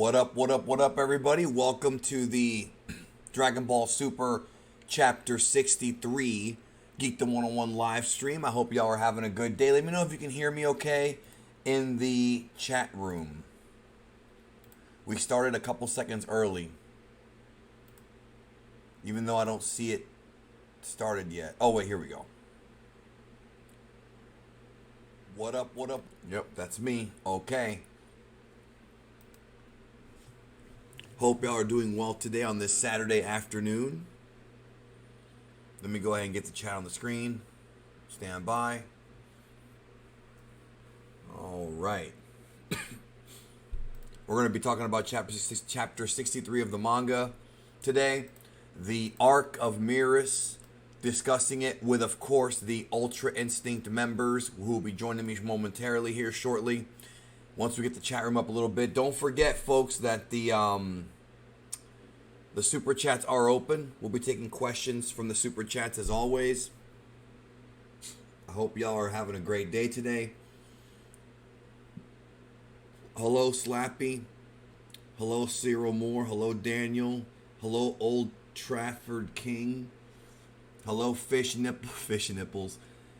What up, what up, what up, everybody? Welcome to the Dragon Ball Super Chapter 63 Geekdom101 live stream. I hope y'all are having a good day. Let me know if you can hear me okay in the chat room. We started a couple seconds early, even though I don't see it started yet. Oh, wait, here we go. What up, what up? Yep, that's me. Okay. Hope y'all are doing well today on this Saturday afternoon. Let me go ahead and get the chat on the screen. Stand by. All right. We're going to be talking about chapter 63 of the manga today. The arc of Merus. Discussing it with, of course, the Ultra Instinct members who will be joining me momentarily here shortly. Once we get the chat room up a little bit. Don't forget, folks, that the super chats are open. We'll be taking questions from the super chats as always. I hope y'all are having a great day today. Hello, Slappy. Hello, Cyril Moore. Hello, Daniel. Hello, Old Trafford King. Hello, Fish Nipples.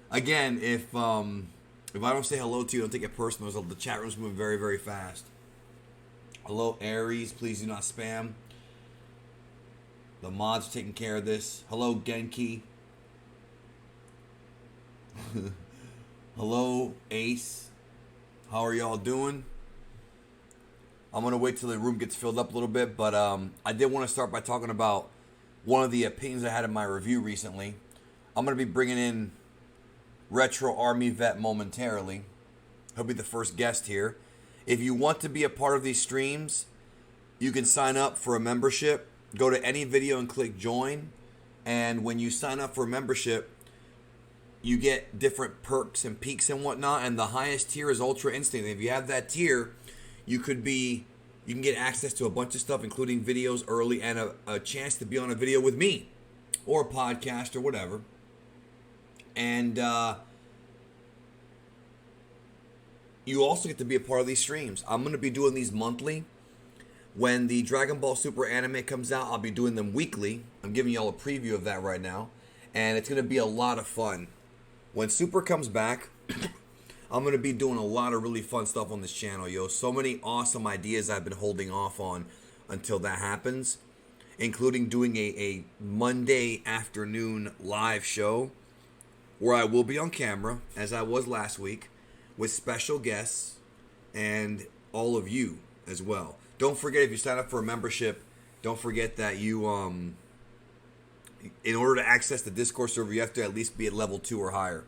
Again, if I don't say hello to you, don't take it personal. The chat room's moving very, very fast. Hello, Aries. Please do not spam. The mods are taking care of this. Hello, Genki. Hello, Ace. How are y'all doing? I'm going to wait till the room gets filled up a little bit, but I did want to start by talking about one of the opinions I had in my review recently. I'm going to be bringing in Retro Army Vet momentarily. He'll be the first guest here. If you want to be a part of these streams, you can sign up for a membership. Go to any video and click join. And when you sign up for a membership, you get different perks and peaks and whatnot. And the highest tier is Ultra Instinct. And if you have that tier, you can get access to a bunch of stuff, including videos early and a chance to be on a video with me or a podcast or whatever. And you also get to be a part of these streams. I'm going to be doing these monthly. When the Dragon Ball Super anime comes out, I'll be doing them weekly. I'm giving y'all a preview of that right now. And it's going to be a lot of fun. When Super comes back, I'm going to be doing a lot of really fun stuff on this channel, yo. So many awesome ideas I've been holding off on until that happens. Including doing a Monday afternoon live show where I will be on camera, as I was last week, with special guests and all of you as well. Don't forget, if you sign up for a membership, don't forget that you, in order to access the Discord server, you have to at least be at level 2 or higher.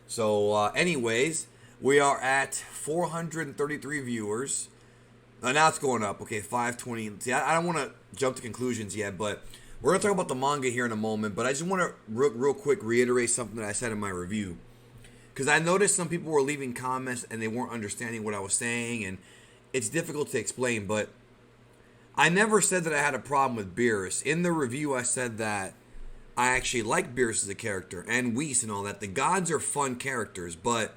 So, anyways, we are at 433 viewers. Now it's going up. Okay, 520. See, I don't want to jump to conclusions yet, but we're going to talk about the manga here in a moment. But I just want to real quick reiterate something that I said in my review. Because I noticed some people were leaving comments and they weren't understanding what I was saying. And it's difficult to explain, but I never said that I had a problem with Beerus. In the review, I said that I actually like Beerus as a character and Whis and all that. The gods are fun characters, but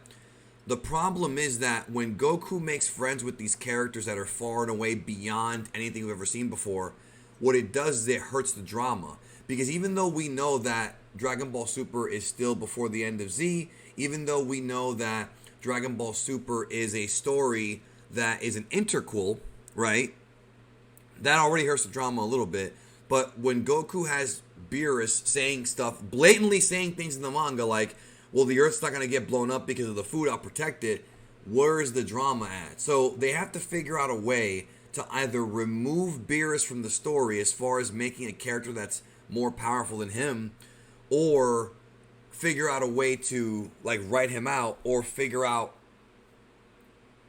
the problem is that when Goku makes friends with these characters that are far and away beyond anything we've ever seen before, what it does is it hurts the drama. Because even though we know that Dragon Ball Super is still before the end of Z, even though we know that Dragon Ball Super is a story that is an interquel, right? That already hurts the drama a little bit. But when Goku has Beerus saying stuff, blatantly saying things in the manga like, well, the Earth's not going to get blown up because of the food, I'll protect it, where's the drama at? So they have to figure out a way to either remove Beerus from the story as far as making a character that's more powerful than him, or figure out a way to like write him out, or figure out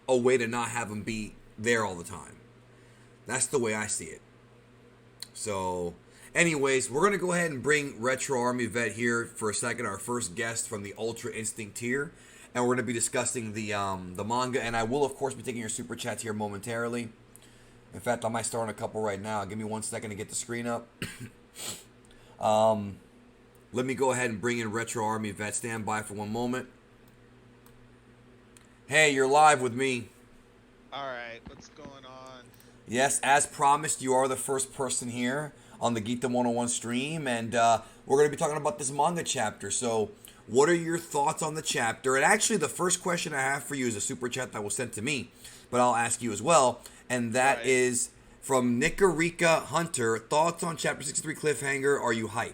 a way to not have him be there all the time. That's the way I see it. So, anyways, we're going to go ahead and bring Retro Army Vet here for a second, our first guest from the Ultra Instinct tier. And we're going to be discussing the manga. And I will, of course, be taking your super chats here momentarily. In fact, I might start on a couple right now. Give me 1 second to get the screen up. Let me go ahead and bring in Retro Army Vet. Stand by for one moment. Hey, you're live with me. Alright, what's going on? Yes, as promised, you are the first person here on the Geekdom101 stream, and we're going to be talking about this manga chapter. So, what are your thoughts on the chapter? And actually, the first question I have for you is a super chat that was sent to me, but I'll ask you as well, and that Right. is from Nicarika Hunter. Thoughts on chapter 63 cliffhanger? Are you hyped?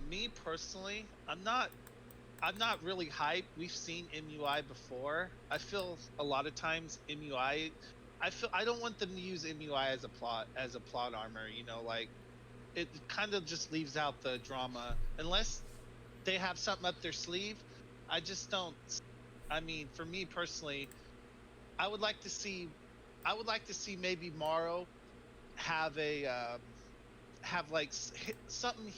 Me personally, I'm not really hyped. We've seen MUI before. I feel a lot of times MUI. I feel I don't want them to use MUI as a plot armor. Like it kind of just leaves out the drama unless they have something up their sleeve. I just don't. I mean, for me personally, I would like to see. I would like to see maybe Moro have have like something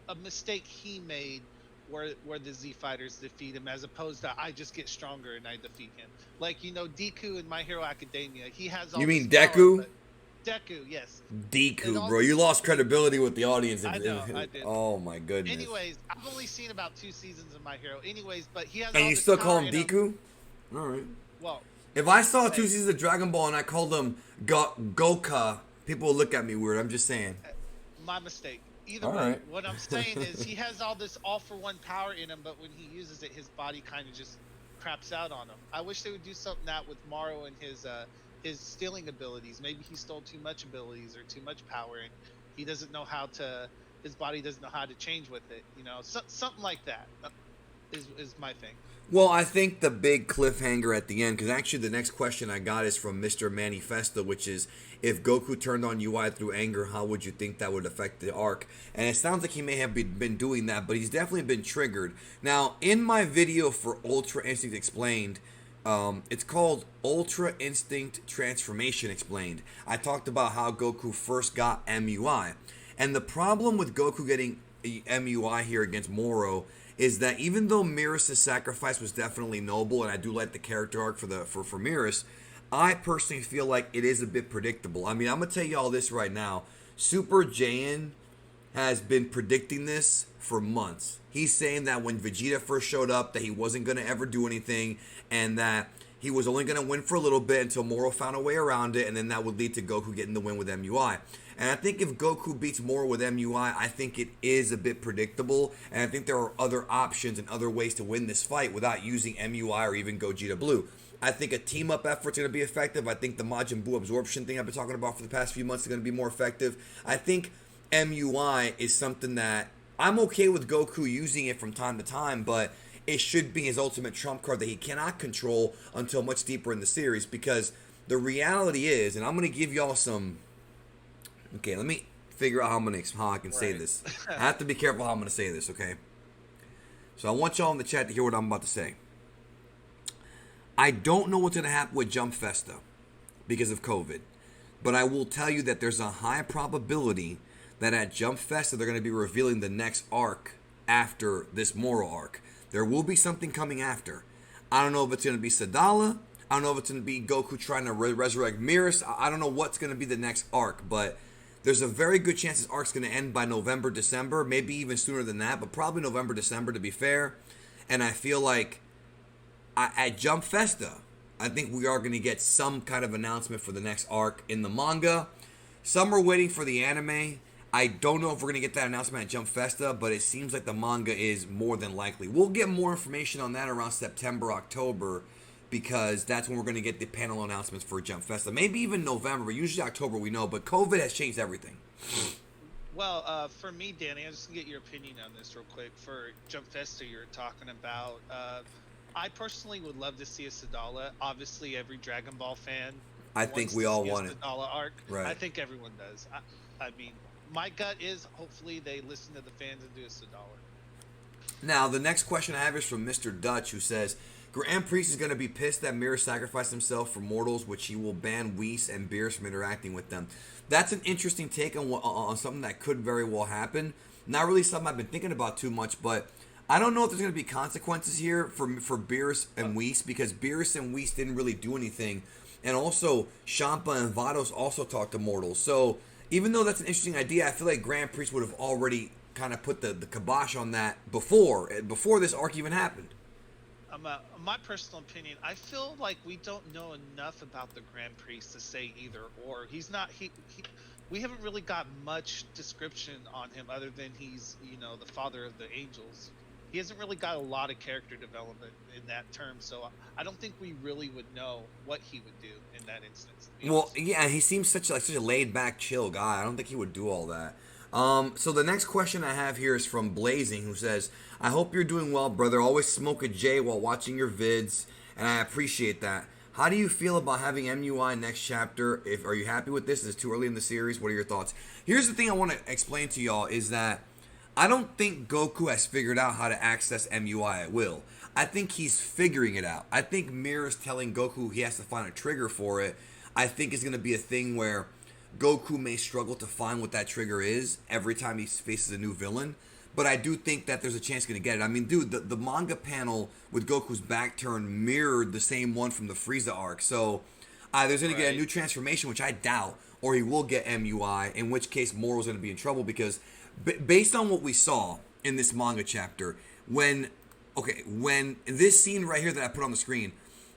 a mistake he made where the Z fighters defeat him, as opposed to I just get stronger and I defeat him. Like Deku in My Hero Academia, he has You all this mean power, Deku? but Deku, yes, and Deku, all bro. You this. lost credibility with the audience. I know, I did. Oh my goodness. Anyways, I've only seen about 2 seasons of My Hero. Anyways, but he has And all you this still call power him in him. Deku? All right. Well, If I saw two hey, seasons of Dragon Ball and I called him Goka, people would look at me weird. I'm just saying. my mistake. Either All way, right. what I'm saying is he has all this all for one power in him, but when he uses it, his body kind of just craps out on him. I wish they would do something that with Maro and his stealing abilities. Maybe he stole too much abilities or too much power, and he doesn't know how to. His body doesn't know how to change with it. Something like that is my thing. Well, I think the big cliffhanger at the end, because actually the next question I got is from Mr. Manifesto, which is if Goku turned on UI through anger, how would you think that would affect the arc? And it sounds like he may have been doing that, but he's definitely been triggered. Now, in my video for Ultra Instinct Explained, it's called Ultra Instinct Transformation Explained. I talked about how Goku first got MUI. And the problem with Goku getting MUI here against Moro is that even though Merus' sacrifice was definitely noble, and I do like the character arc for Merus, I personally feel like it is a bit predictable. I mean, I'm gonna tell you all this right now. Super Jaiyan has been predicting this for months. He's saying that when Vegeta first showed up, that he wasn't gonna ever do anything, and that he was only going to win for a little bit until Moro found a way around it, and then that would lead to Goku getting the win with MUI. And I think if Goku beats Moro with MUI, I think it is a bit predictable, and I think there are other options and other ways to win this fight without using MUI or even Gogeta Blue. I think a team-up effort's going to be effective. I think the Majin Buu absorption thing I've been talking about for the past few months is going to be more effective. I think MUI is something that I'm okay with Goku using it from time to time, but it should be his ultimate trump card that he cannot control until much deeper in the series, because the reality is, and I'm going to give y'all some. Okay, let me figure out how I can say Right. this. I have to be careful how I'm going to say this, okay? So I want y'all in the chat to hear what I'm about to say. I don't know what's going to happen with Jump Festa because of COVID, but I will tell you that there's a high probability that at Jump Festa they're going to be revealing the next arc after this Moro arc. There will be something coming after. I don't know if it's going to be Sadala. I don't know if it's going to be Goku trying to resurrect Merus. I don't know what's going to be the next arc, but there's a very good chance this arc's going to end by November, December, maybe even sooner than that, but probably November, December to be fair. And I feel like at Jump Festa, I think we are going to get some kind of announcement for the next arc in the manga. Some are waiting for the anime. I don't know if we're going to get that announcement at Jump Festa, but it seems like the manga is more than likely. We'll get more information on that around September, October, because that's when we're going to get the panel announcements for Jump Festa. Maybe even November, but usually October we know, but COVID has changed everything. Well, for me, Danny, I just get your opinion on this real quick. For Jump Festa, you're talking about. I personally would love to see a Sadala. Obviously, every Dragon Ball fan I think wants we to all see a want it. Sadala arc. I Right. think everyone does. I mean, my gut is hopefully they listen to the fans and do a Sadala. Now, the next question I have is from Mr. Dutch, who says, Grand Priest is going to be pissed that Mirror sacrificed himself for mortals, which he will ban Whis and Beerus from interacting with them. That's an interesting take on something that could very well happen. Not really something I've been thinking about too much, but I don't know if there's going to be consequences here for Beerus and Whis, because Beerus and Whis didn't really do anything. And also, Champa and Vados also talk to mortals. So, even though that's an interesting idea, I feel like Grand Priest would have already kind of put the kibosh on that before this arc even happened. my personal opinion, I feel like we don't know enough about the Grand Priest to say either or. He's not he we haven't really got much description on him other than he's, the father of the angels. He hasn't really got a lot of character development in that term, so I don't think we really would know what he would do in that instance. To be Well, honest. yeah, he seems such a laid back, chill guy. I don't think he would do all that. So the next question I have here is from Blazing, who says, "I hope you're doing well, brother. Always smoke a J while watching your vids, and I appreciate that. How do you feel about having MUI next chapter? Are you happy with this? Is it too early in the series? What are your thoughts?" Here's the thing I want to explain to y'all is that I don't think Goku has figured out how to access MUI at will. I think he's figuring it out. I think Merus telling Goku he has to find a trigger for it, I think is going to be a thing where Goku may struggle to find what that trigger is every time he faces a new villain. But I do think that there's a chance he's going to get it. I mean, dude, the manga panel with Goku's back turned mirrored the same one from the Frieza arc. So there's going to get a new transformation, which I doubt, or he will get MUI, in which case Moro's going to be in trouble because based on what we saw in this manga chapter, when this scene right here that I put on the screen,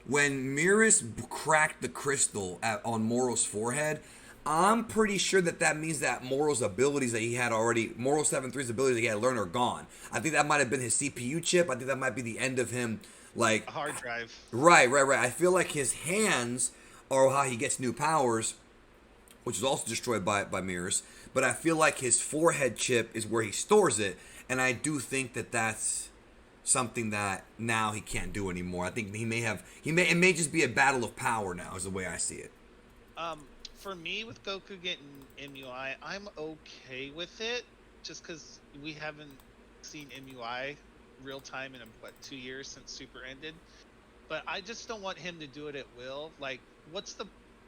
when Merus cracked the crystal on Moro's forehead, I'm pretty sure that means that Moro's abilities that he had already, Moro 7-3's abilities that he had learned are gone. I think that might have been his CPU chip. I think that might be the end of him, like... A hard drive. Right. I feel like his hands are how he gets new powers, which is also destroyed by Merus. But I feel like his forehead chip is where he stores it, and I do think that that's something that now he can't do anymore. I think it may just be a battle of power now, is the way I see it. For me, with Goku getting MUI, I'm okay with it, just because we haven't seen MUI real time in 2 years since Super ended. But I just don't want him to do it at will. Like,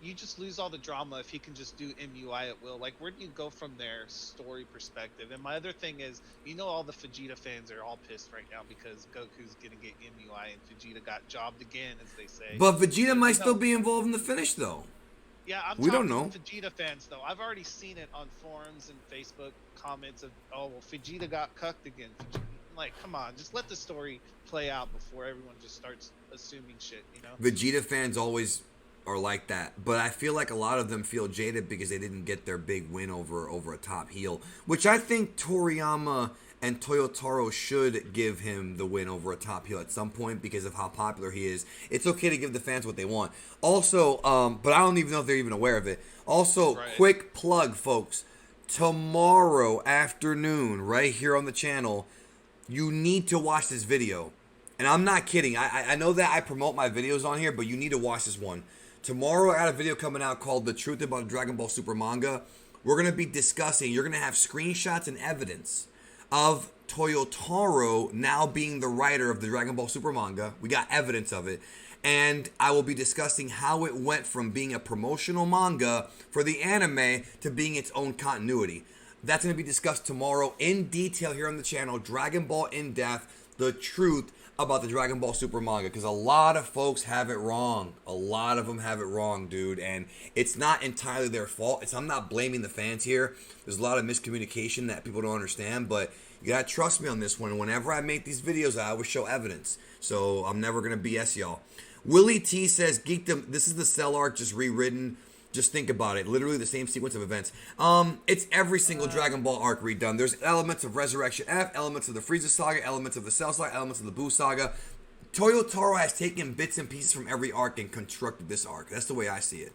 you just lose all the drama if he can just do MUI at will. Like, where do you go from there, story perspective? And my other thing is, all the Vegeta fans are all pissed right now because Goku's gonna get MUI and Vegeta got jobbed again, as they say. But Vegeta might still be involved in the finish, though. Yeah, we don't know. Vegeta fans, though. I've already seen it on forums and Facebook comments of, oh, well, Vegeta got cucked again. Like, come on, just let the story play out before everyone just starts assuming shit, Vegeta fans always are like that, but I feel like a lot of them feel jaded because they didn't get their big win over a top heel, which I think Toriyama and Toyotaro should give him the win over a top heel at some point because of how popular he is. It's okay to give the fans what they want. Also, but I don't even know if they're even aware of it. Also, quick plug, folks. Tomorrow afternoon, right here on the channel, you need to watch this video. And I'm not kidding. I know that I promote my videos on here, but you need to watch this one. Tomorrow I got a video coming out called The Truth About Dragon Ball Super Manga. We're going to be discussing, you're going to have screenshots and evidence of Toyotaro now being the writer of the Dragon Ball Super manga. We got evidence of it. And I will be discussing how it went from being a promotional manga for the anime to being its own continuity. That's going to be discussed tomorrow in detail here on the channel. Dragon Ball In Depth, the truth about the Dragon Ball Super manga. Because a lot of folks have it wrong. A lot of them have it wrong, dude. And it's not entirely their fault. I'm not blaming the fans here. There's a lot of miscommunication that people don't understand. But you gotta trust me on this one. Whenever I make these videos, I always show evidence. So I'm never gonna BS y'all. Willie T says, Geekdom, this is the Cell arc just rewritten. Just think about it. Literally the same sequence of events. It's every single Dragon Ball arc redone. There's elements of Resurrection F, elements of the Frieza Saga, elements of the Cell Saga, elements of the Buu Saga. Toyotaro has taken bits and pieces from every arc and constructed this arc. That's the way I see it.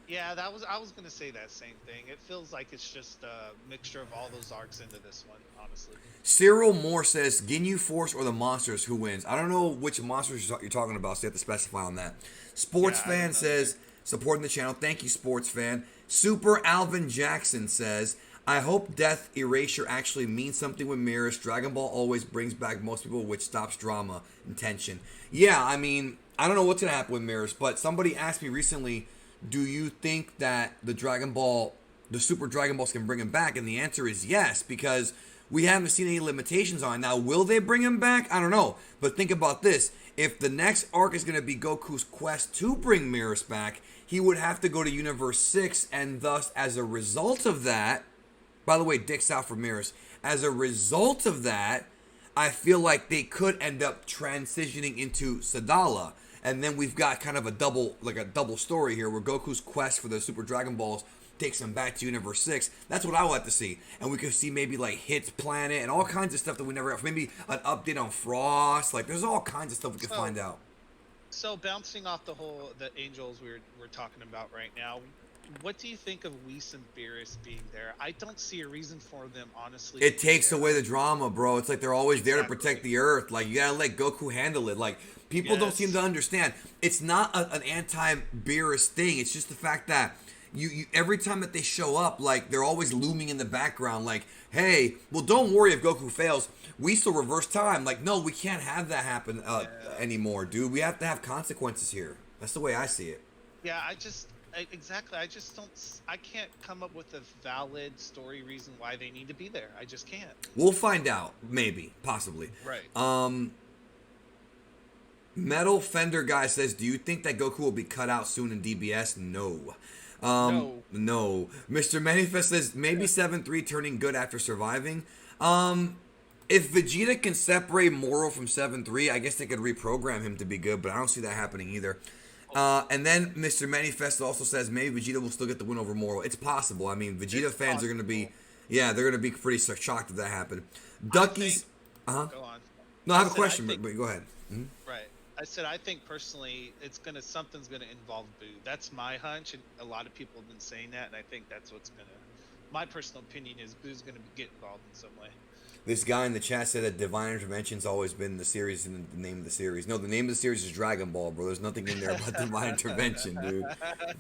Yeah, I was gonna say that same thing. It feels like it's just a mixture of all those arcs into this one, honestly. Cyril Moore says, Ginyu Force or the monsters, who wins? I don't know which monsters you're talking about, so you have to specify on that. Sports Fan says, supporting the channel. Thank you, Sports Fan. Super Alvin Jackson says, I hope Death Erasure actually means something with Merus. Dragon Ball always brings back most people, which stops drama and tension. Yeah, I mean, I don't know what's going to happen with Merus, but somebody asked me recently, do you think that the Super Dragon Balls can bring him back? And the answer is yes, because we haven't seen any limitations on it. Now, will they bring him back? I don't know. But think about this. If the next arc is going to be Goku's quest to bring Merus back, he would have to go to Universe 6, and thus, as a result of that, by the way, dicks out for Merus. As a result of that, I feel like they could end up transitioning into Sadala, and then we've got kind of a double story here where Goku's quest for the Super Dragon Balls takes him back to Universe 6. That's what I would like to see. And we could see maybe like Hit's planet and all kinds of stuff that we never have. Maybe an update on Frost. Like there's all kinds of stuff we could find out. So bouncing off the angels we're talking about right now, what do you think of Whis and Beerus being there? I don't see a reason for them, honestly. It takes away the drama, bro. It's like they're always there to protect the Earth. Like you gotta let Goku handle it. Like people don't seem to understand. It's not an anti-Beerus thing. It's just the fact that you every time that they show up, like they're always looming in the background. Like, hey, well, don't worry if Goku fails. We still reverse time. Like, no, we can't have that happen anymore, dude. We have to have consequences here. That's the way I see it. Yeah, exactly. I just don't. I can't come up with a valid story reason why they need to be there. I just can't. We'll find out. Maybe, possibly. Right. Metal Fender guy says, "Do you think that Goku will be cut out soon in DBS?" No. No. Mr. Manifest says maybe 7-3 turning good after surviving. If Vegeta can separate Moro from 7-3, I guess they could reprogram him to be good, but I don't see that happening either. And then Mr. Manifest also says maybe Vegeta will still get the win over Moro. It's possible. I mean, Vegeta fans are going to be, they're going to be pretty shocked if that happened. Ducky's, Go on. No, I have a question, but go ahead. Mm-hmm. Right. I think personally, something's gonna involve Boo. That's my hunch, and a lot of people have been saying that, and I think that's what's gonna. My personal opinion is Boo's gonna get involved in some way. This guy in the chat said that Divine Intervention's always been the series and the name of the series. No, the name of the series is Dragon Ball, bro. There's nothing in there about Divine Intervention, dude.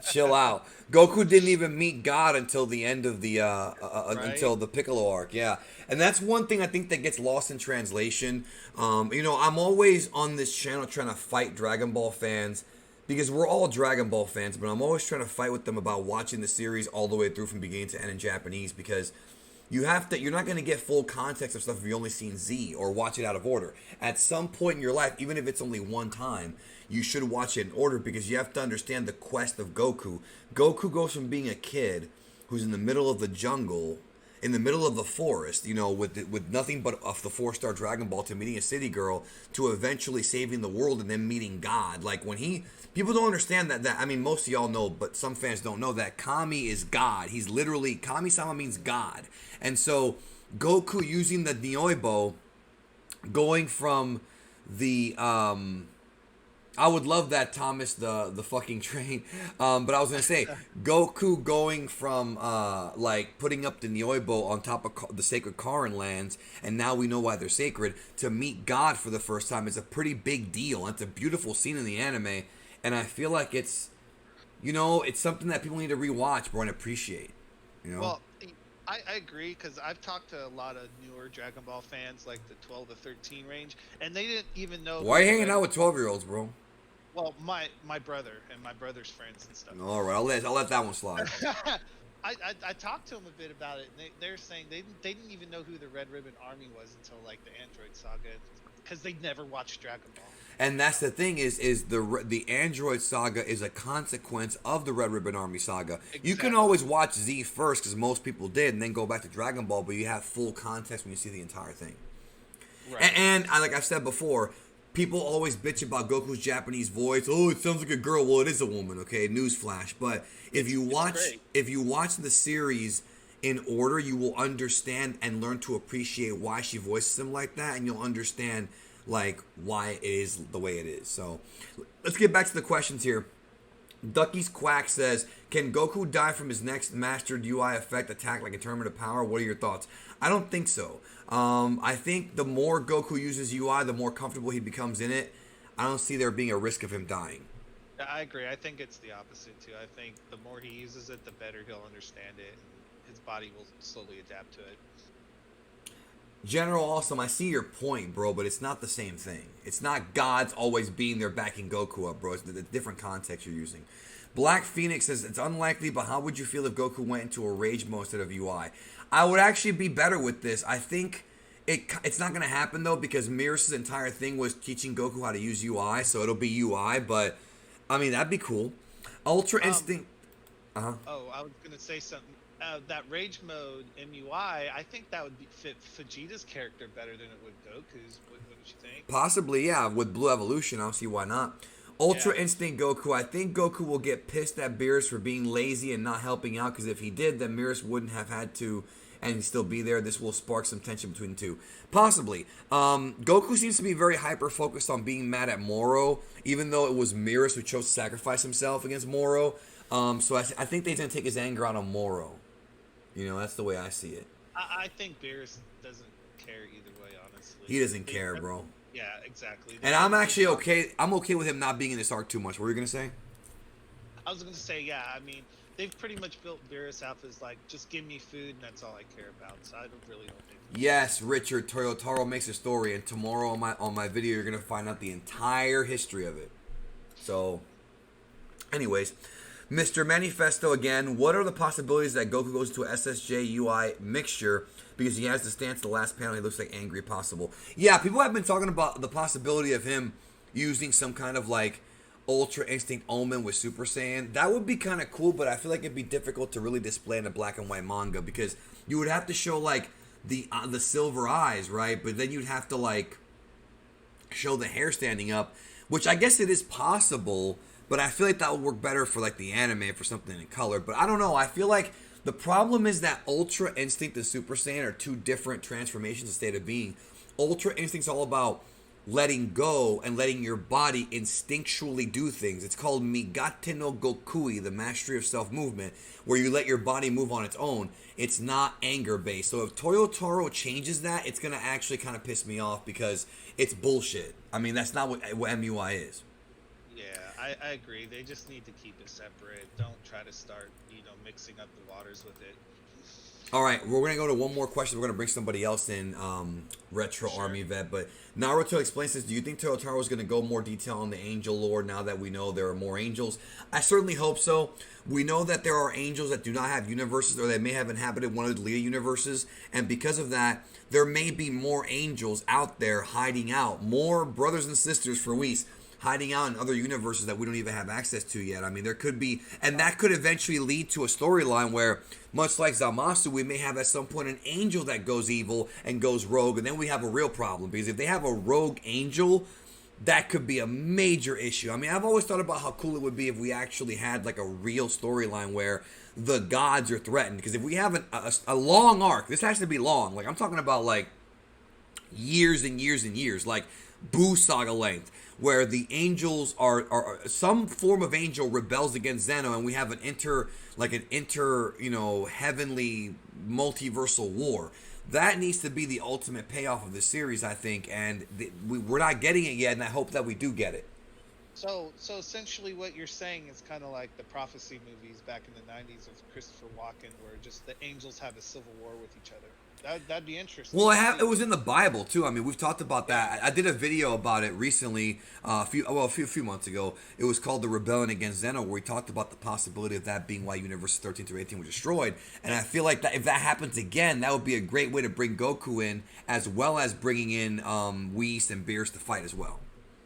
Chill out. Goku didn't even meet God until the end of the until the Piccolo arc. Yeah, and that's one thing I think that gets lost in translation. I'm always on this channel trying to fight Dragon Ball fans because we're all Dragon Ball fans, but I'm always trying to fight with them about watching the series all the way through from beginning to end in Japanese because you're not going to get full context of stuff if you've only seen Z or watch it out of order. At some point in your life, even if it's only one time, you should watch it in order because you have to understand the quest of Goku. Goku goes from being a kid who's in the middle of the jungle, in the middle of the forest, with nothing but the 4-star Dragon Ball to meeting a city girl to eventually saving the world and then meeting God. Like people don't understand that I mean, most of y'all know, but some fans don't know that Kami is God. He's literally, Kami-sama means God. And so Goku using the Nyoibo, going from the I would love that, Thomas, the fucking train. But I was gonna say Goku going from putting up the Nyoibo on top of the sacred Karin lands, and now we know why they're sacred, to meet God for the first time is a pretty big deal. It's a beautiful scene in the anime, and I feel like it's something that people need to rewatch, bro, and appreciate. Well, I agree because I've talked to a lot of newer Dragon Ball fans, like the 12 to 13 range, and they didn't even know. Why are you hanging out with 12-year-olds, bro? Well, my brother and my brother's friends and stuff. All right, I'll let that one slide. I talked to them a bit about it, and they're saying they didn't even know who the Red Ribbon Army was until like the Android Saga, because they never watched Dragon Ball. And that's the thing is the Android Saga is a consequence of the Red Ribbon Army Saga. Exactly. You can always watch Z first, because most people did, and then go back to Dragon Ball, but you have full context when you see the entire thing. Right. And like I've said before, people always bitch about Goku's Japanese voice. Oh, it sounds like a girl. Well, it is a woman, okay? Newsflash. But if you watch the series in order, you will understand and learn to appreciate why she voices him like that, and you'll understand why it is the way it is. So let's get back to the questions here. Ducky's Quack says, can Goku die from his next Mastered UI effect attack like a Tournament of Power? What are your thoughts? I don't think so. I think the more Goku uses UI, the more comfortable he becomes in it. I don't see there being a risk of him dying. I agree. I think it's the opposite too. I think the more he uses it, the better he'll understand it, and his body will slowly adapt to it. General Awesome, I see your point, bro, but it's not the same thing. It's not God's always being there backing Goku up, bro. It's the different context you're using. Black Phoenix says, it's unlikely, but how would you feel if Goku went into a rage mode instead of UI? I would actually be better with this. I think it's not going to happen, though, because Merus' entire thing was teaching Goku how to use UI, so it'll be UI, but, I mean, that'd be cool. Ultra Instinct... Oh, I was going to say something. that rage mode MUI, I think that would fit Vegeta's character better than it would Goku's. Wouldn't you think? Possibly, yeah. With Blue Evolution, I don't see why not. Ultra Yeah. Instinct Goku. I think Goku will get pissed at Beerus for being lazy and not helping out. Because if he did, then Beerus wouldn't have had to, and he'd still be there. This will spark some tension between the two. Possibly. Goku seems to be very hyper focused on being mad at Moro, even though it was Merus who chose to sacrifice himself against Moro. So I think they're gonna take his anger out on Moro. You know, that's the way I see it. I think Beerus doesn't care either way, honestly. He doesn't care, bro. Yeah, exactly. And I'm actually okay. I'm okay with him not being in this arc too much. What were you gonna say? I was gonna say, yeah. I mean, they've pretty much built Beerus out as like, just give me food, and that's all I care about. So I don't think. Yes, Richard Toyotaro makes a story, and tomorrow on my video you're gonna find out the entire history of it. So, anyways, Mr. Manifesto again. What are the possibilities that Goku goes into a SSJ UI mixture? Because he has the stance the last panel, he looks like angry possible. Yeah, people have been talking about the possibility of him using some kind of like Ultra Instinct Omen with Super Saiyan. That would be kind of cool, but I feel like it'd be difficult to really display in a black and white manga because you would have to show like the silver eyes, right? But then you'd have to like show the hair standing up, which I guess it is possible, but I feel like that would work better for like the anime for something in color. But I don't know. I feel like the problem is that Ultra Instinct and Super Saiyan are two different transformations of state of being. Ultra Instinct's all about letting go and letting your body instinctually do things. It's called Migate no Gokui, the mastery of self-movement, where you let your body move on its own. It's not anger-based. So if Toyotaro changes that, it's going to actually kind of piss me off because it's bullshit. I mean, that's not what MUI is. Yeah, I agree. They just need to keep it separate. Don't try to start, mixing up the waters with it. All right, we're going to go to one more question. We're going to bring somebody else in, Retro Sure. Army Vet. But Naruto explains this. Do you think Toyotaro is going to go more detail on the angel lore now that we know there are more angels? I certainly hope so. We know that there are angels that do not have universes or they may have inhabited one of the Leah universes. And because of that, there may be more angels out there hiding out. More brothers and sisters for Whis hiding out in other universes that we don't even have access to yet. I mean, there could be, and that could eventually lead to a storyline where, much like Zamasu, we may have at some point an angel that goes evil and goes rogue, and then we have a real problem. Because if they have a rogue angel, that could be a major issue. I mean, I've always thought about how cool it would be if we actually had like a real storyline where the gods are threatened. Because if we have a long arc, this has to be long. Like, I'm talking about like years and years and years, like Buu Saga length, where the angels are some form of angel rebels against Zeno, and we have an heavenly multiversal war. That needs to be the ultimate payoff of the series, I think, and we're not getting it yet, and I hope that we do get it. So essentially, what you're saying is kind of like the prophecy movies back in the '90s with Christopher Walken, where just the angels have a civil war with each other. That'd be interesting. Well, it was in the Bible too. I mean, we've talked about that. I did a video about it recently, a few months ago. It was called "The Rebellion Against Zeno," where we talked about the possibility of that being why Universes 13 through 18 were destroyed. And I feel like that if that happens again, that would be a great way to bring Goku in, as well as bringing in Whis and Beerus to fight as well.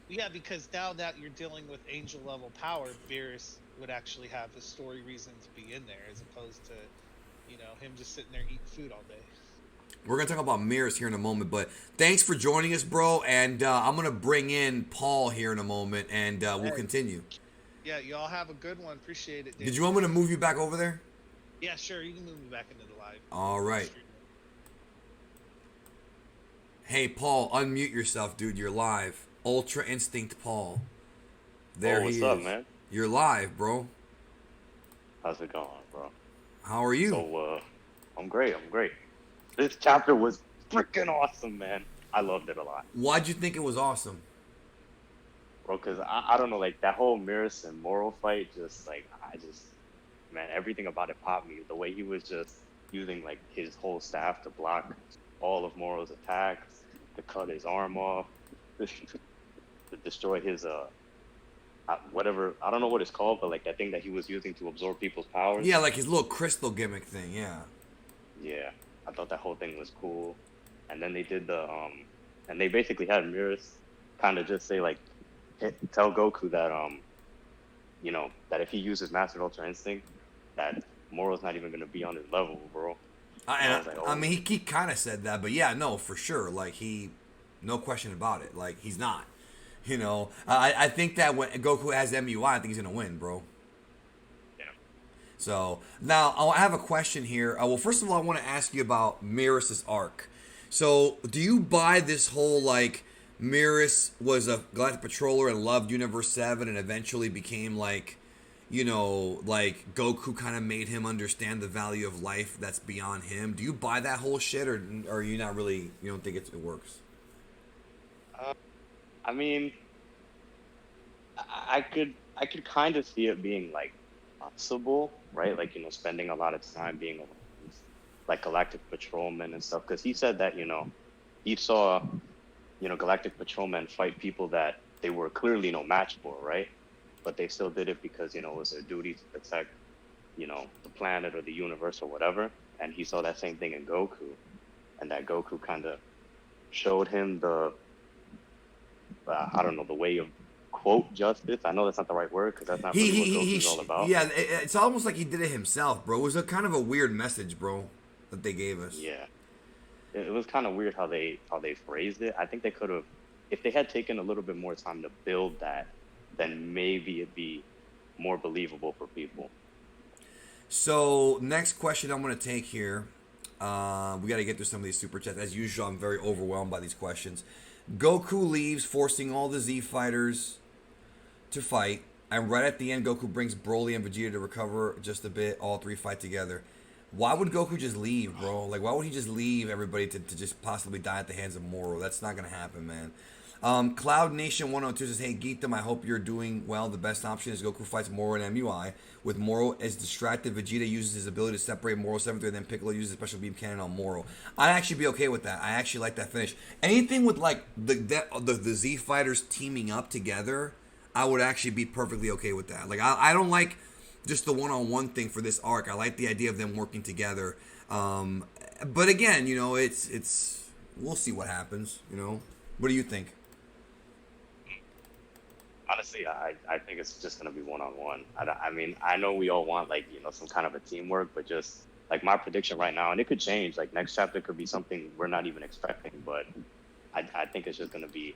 Yeah, because now that you're dealing with angel level power, Beerus would actually have a story reason to be in there, as opposed to, him just sitting there eating food all day. We're going to talk about Merus here in a moment, but thanks for joining us, bro. And I'm going to bring in Paul here in a moment, and we'll continue. Yeah, y'all have a good one. Appreciate it, dude. Did you want me to move you back over there? Yeah, sure. You can move me back into the live. All right. Hey, Paul, unmute yourself, dude. You're live. Ultra Instinct Paul. There he is. What's up, man? You're live, bro. How's it going, bro? How are you? So, I'm great. This chapter was freaking awesome, man. I loved it a lot. Why'd you think it was awesome? Bro, because I don't know, like, that whole Merus and Moro fight, man, everything about it popped me. The way he was just using, like, his whole staff to block all of Moro's attacks, to cut his arm off, to destroy his, whatever, I don't know what it's called, but, like, that thing that he was using to absorb people's powers. Yeah, like his little crystal gimmick thing, yeah. Yeah, I thought that whole thing was cool. And then they did and they basically had Merus kind of just say, like, tell Goku that, that if he uses Mastered Ultra Instinct, that Moro's not even gonna be on his level, bro. And I I, was like, I oh, mean, he kind of said that, but yeah, no, for sure. Like, no question about it. Like, he's not. I think that when Goku has MUI, I think he's going to win, bro. yeah. So, now, I have a question here. Well, first of all, I want to ask you about Merus' arc. So, do you buy this whole, like, Merus was a galactic patroller and loved Universe 7 and eventually became, like, like Goku kind of made him understand the value of life that's beyond him? Do you buy that whole shit, or are you not really, you don't think it works? I mean, I could kind of see it being like possible, right? Like spending a lot of time being around like galactic patrolmen and stuff, because he said that he saw galactic patrolmen fight people that they were clearly no match for, right? But they still did it because it was their duty to protect the planet or the universe or whatever. And he saw that same thing in Goku, and that Goku kind of showed him the I don't know, the way of quote justice. I know that's not the right word because that's not really what Goku's all about. Yeah, it's almost like he did it himself, bro. It was a kind of a weird message, bro, that they gave us. Yeah, it was kind of weird how they phrased it. I think they could have, if they had taken a little bit more time to build that, then maybe it'd be more believable for people. So next question I'm gonna take here. We got to get through some of these super chats. As usual, I'm very overwhelmed by these questions. Goku leaves, forcing all the Z fighters to fight. And right at the end, Goku brings Broly and Vegeta to recover just a bit. All three fight together. Why would Goku just leave, bro? Like, why would he just leave everybody to just possibly die at the hands of Moro? That's not going to happen, man. Cloud Nation 102 says, hey, Geekdom, I hope you're doing well. The best option is Goku fights Moro and MUI. With Moro as distracted, Vegeta uses his ability to separate Moro 7th, and then Piccolo uses a special beam cannon on Moro. I'd actually be okay with that. I actually like that finish. Anything with, like, the Z fighters teaming up together, I would actually be perfectly okay with that. Like, I don't like just the one-on-one thing for this arc. I like the idea of them working together. But again, it's we'll see what happens, What do you think? Honestly, I think it's just going to be one-on-one. I mean, I know we all want, like, some kind of a teamwork, but just, like, my prediction right now, and it could change, like, next chapter could be something we're not even expecting, but I think it's just going to be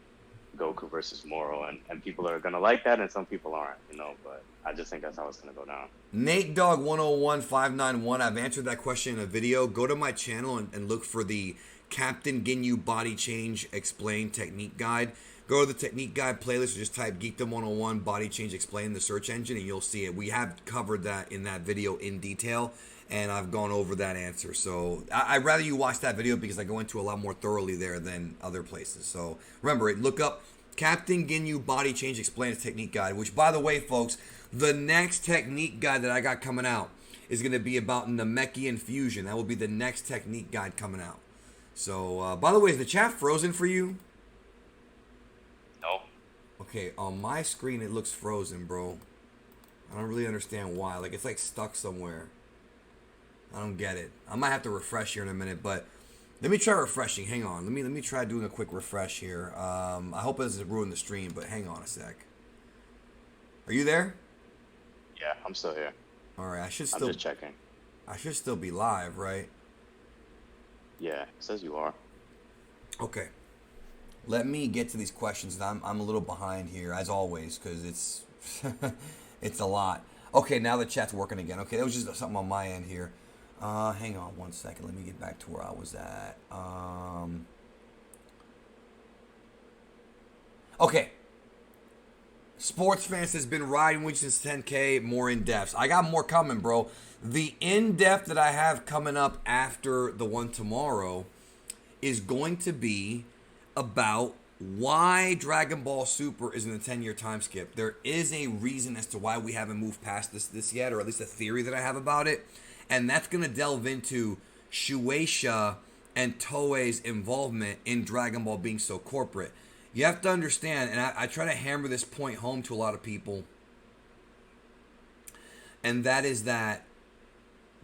Goku versus Moro, and people are going to like that, and some people aren't, but I just think that's how it's going to go down. Nate Dog 101591, I've answered that question in a video. Go to my channel and look for the Captain Ginyu Body Change Explained Technique Guide. Go to the Technique Guide playlist or just type Geekdom101 Body Change Explained in the search engine and you'll see it. We have covered that in that video in detail, and I've gone over that answer. So I'd rather you watch that video because I go into a lot more thoroughly there than other places. So remember, look up Captain Ginyu Body Change Explained Technique Guide, which, by the way, folks, the next technique guide that I got coming out is going to be about Namekian fusion. That will be the next technique guide coming out. So, by the way, is the chat frozen for you? No. Okay, on my screen it looks frozen, bro. I don't really understand why. Like, it's like stuck somewhere. I don't get it. I might have to refresh here in a minute, but let me try refreshing. Hang on. Let me try doing a quick refresh here. I hope it doesn't ruin the stream, but hang on a sec. Are you there? Yeah, I'm still here. All right, I'm just checking. I should still be live, right? Yeah, it says you are. Okay. Let me get to these questions. I'm a little behind here, as always, because it's it's a lot. Okay, now the chat's working again. Okay, that was just something on my end here. Hang on one second. Let me get back to where I was at. Okay. Sports Fans has been riding with since 10K. More in-depths. I got more coming, bro. The in-depth that I have coming up after the one tomorrow is going to be about why Dragon Ball Super is in the 10-year time skip. There is a reason as to why we haven't moved past this yet, or at least a theory that I have about it. And that's going to delve into Shueisha and Toei's involvement in Dragon Ball being so corporate. You have to understand, and I try to hammer this point home to a lot of people, and that is that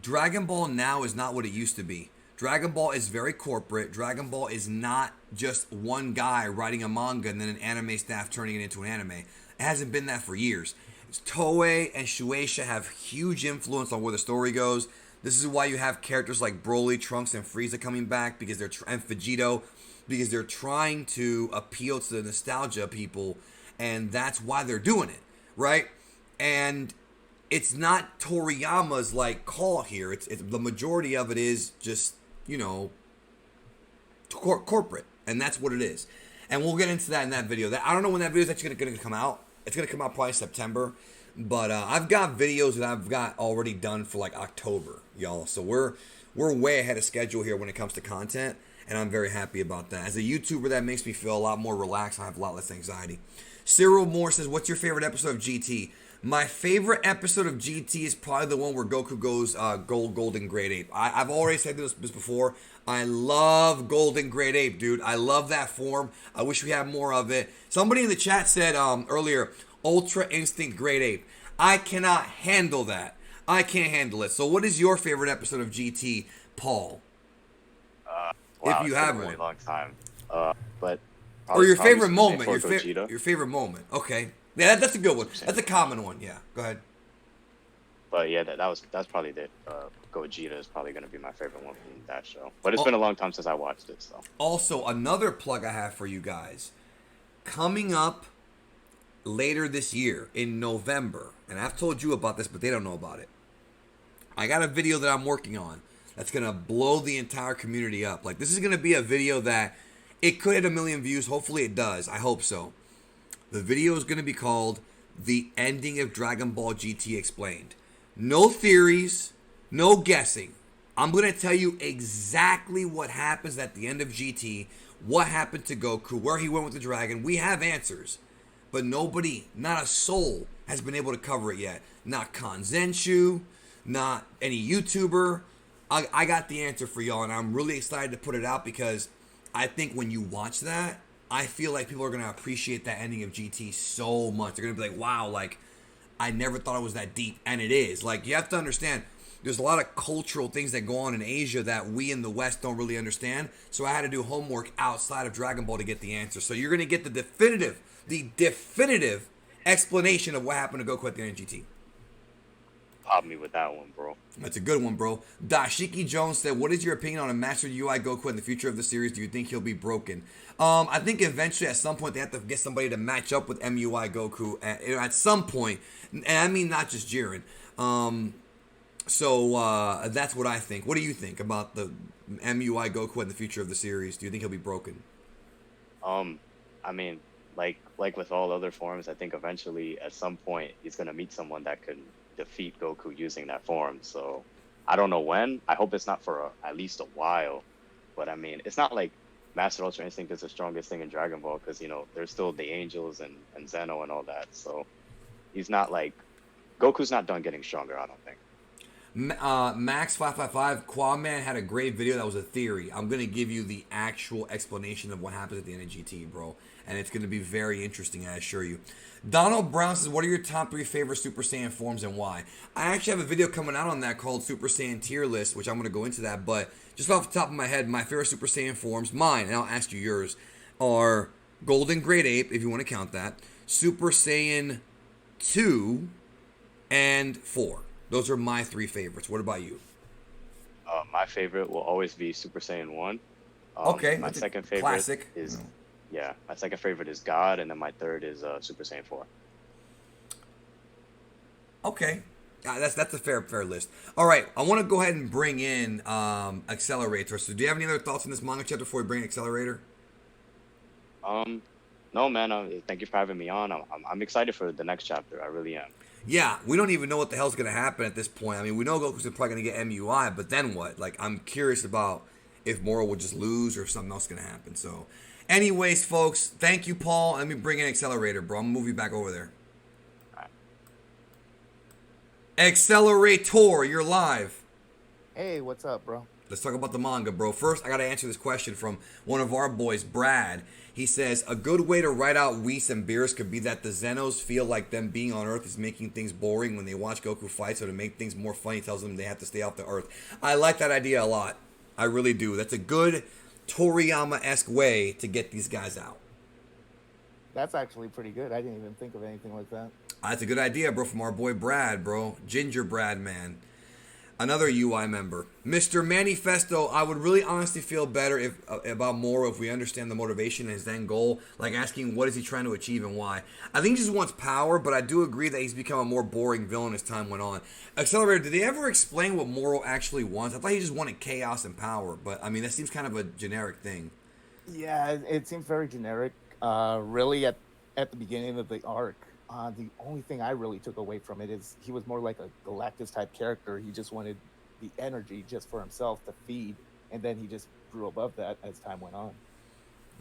Dragon Ball now is not what it used to be. Dragon Ball is very corporate. Dragon Ball is not just one guy writing a manga and then an anime staff turning it into an anime. It hasn't been that for years. Toei and Shueisha have huge influence on where the story goes. This is why you have characters like Broly, Trunks, and Frieza coming back because and Vegito, because they're trying to appeal to the nostalgia people, and that's why they're doing it, right? And it's not Toriyama's like call here. It's the majority of it is just corporate, and that's what it is. And we'll get into that in that video. I don't know when that video is actually going to come out. It's going to come out probably September. But I've got videos that I've got already done for like October, y'all. So we're way ahead of schedule here when it comes to content, and I'm very happy about that. As a YouTuber, that makes me feel a lot more relaxed. I have a lot less anxiety. Cyril Moore says, what's your favorite episode of GT? My favorite episode of GT is probably the one where Goku goes Golden Great Ape. I've already said this before. I love Golden Great Ape, dude. I love that form. I wish we had more of it. Somebody in the chat said earlier, Ultra Instinct Great Ape. I cannot handle that. I can't handle it. So what is your favorite episode of GT, Paul? Wow, if you have one. Really long time. But or your favorite moment. Your favorite moment. Okay. Yeah, that's a good one. That's a common one. Yeah. Go ahead. But yeah, that's probably the Gogeta is probably going to be my favorite one from that show. But it's been a long time since I watched it. So. Also, another plug I have for you guys. Coming up later this year in November, and I've told you about this, but they don't know about it. I got a video that I'm working on that's going to blow the entire community up. Like, this is going to be a video that it could hit 1 million views. Hopefully it does. I hope so. The video is going to be called The Ending of Dragon Ball GT Explained. No theories, no guessing. I'm going to tell you exactly what happens at the end of GT, what happened to Goku, where he went with the dragon. We have answers. But nobody, not a soul, has been able to cover it yet. Not Kanzenshu, not any YouTuber. I got the answer for y'all, and I'm really excited to put it out because I think when you watch that, I feel like people are going to appreciate that ending of GT so much. They're going to be like, wow, like, I never thought it was that deep, and it is. Like, you have to understand, there's a lot of cultural things that go on in Asia that we in the West don't really understand, so I had to do homework outside of Dragon Ball to get the answer. So you're going to get the definitive explanation of what happened to Goku at the end of GT. Pop me with that one, bro. That's a good one, bro. Dashiki Jones said, what is your opinion on a Mastered UI Goku in the future of the series? Do you think he'll be broken? I think eventually at some point they have to get somebody to match up with MUI Goku at some point. And I mean not just Jiren. So that's what I think. What do you think about the MUI Goku in the future of the series? Do you think he'll be broken? I mean, like with all other forms, I think eventually at some point he's gonna meet someone that can defeat Goku using that form. So I don't know when. I hope it's not for at least a while. But I mean, it's not like Master Ultra Instinct is the strongest thing in Dragon Ball because there's still the Angels and Zeno and all that. So he's not like Goku's not done getting stronger. I don't think. Max555 Quaman had a great video that was a theory. I'm gonna give you the actual explanation of what happens at the end of GT, bro, and it's gonna be very interesting, I assure you. Donald Brown says, what are your top 3 favorite Super Saiyan forms and why? I actually have a video coming out on that called Super Saiyan Tier List, which I'm gonna go into that, but just off the top of my head, my favorite Super Saiyan forms, mine, and I'll ask you yours, are Golden Great Ape, if you want to count that, Super Saiyan 2, and 4. Those are my 3 favorites. What about you? My favorite will always be Super Saiyan 1. Okay. My second favorite classic. is my second favorite is God, and then my third is Super Saiyan 4. Okay. That's a fair list. All right, I want to go ahead and bring in Accelerator. So do you have any other thoughts on this manga chapter before we bring Accelerator? No, man. Thank you for having me on. I'm excited for the next chapter. I really am. Yeah, we don't even know what the hell's going to happen at this point. I mean, we know Goku's probably going to get MUI, but then what? Like, I'm curious about if Moro will just lose or something else going to happen. So, anyways, folks, thank you, Paul. Let me bring in Accelerator, bro. I'm going to move you back over there. All right. Accelerator, you're live. Hey, what's up, bro? Let's talk about the manga, bro. First, I got to answer this question from one of our boys, Brad. He says, a good way to write out Whis and Beerus could be that the Zenos feel like them being on Earth is making things boring when they watch Goku fight, so to make things more funny, he tells them they have to stay off the Earth. I like that idea a lot. I really do. That's a good Toriyama-esque way to get these guys out. That's actually pretty good. I didn't even think of anything like that. That's a good idea, bro, from our boy Brad, bro. Ginger Brad, man. Another UI member. Mr. Manifesto, I would really honestly feel better if about Moro if we understand the motivation and his end goal, like asking what is he trying to achieve and why. I think he just wants power, but I do agree that he's become a more boring villain as time went on. Accelerator, did they ever explain what Moro actually wants? I thought he just wanted chaos and power, but I mean, that seems kind of a generic thing. Yeah, it seems very generic. Really, at the beginning of the arc, the only thing I really took away from it is he was more like a Galactus type character. He just wanted the energy just for himself to feed, and then he just grew above that as time went on.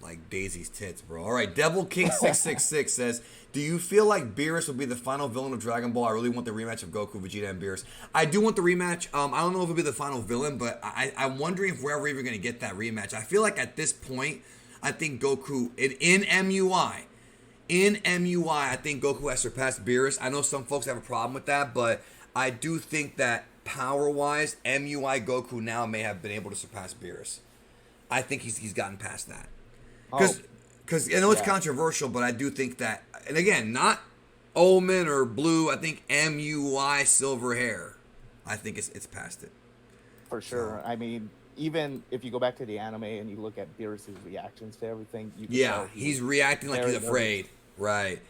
Like Daisy's tits, bro. All right, Devil King 666 says, "Do you feel like Beerus will be the final villain of Dragon Ball? I really want the rematch of Goku, Vegeta, and Beerus. I do want the rematch. I don't know if it'll be the final villain, but I'm wondering if we're ever even going to get that rematch. I feel like at this point, I think Goku in MUI, I think Goku has surpassed Beerus. I know some folks have a problem with that, but I do think that power-wise, MUI Goku now may have been able to surpass Beerus. I think he's gotten past that." Because I know it's controversial, but I do think that, and again, not Omen or Blue. I think MUI silver hair. I think it's past it. For sure. I mean, even if you go back to the anime and you look at Beerus' reactions to everything, you can tell he's reacting like he's afraid. Right.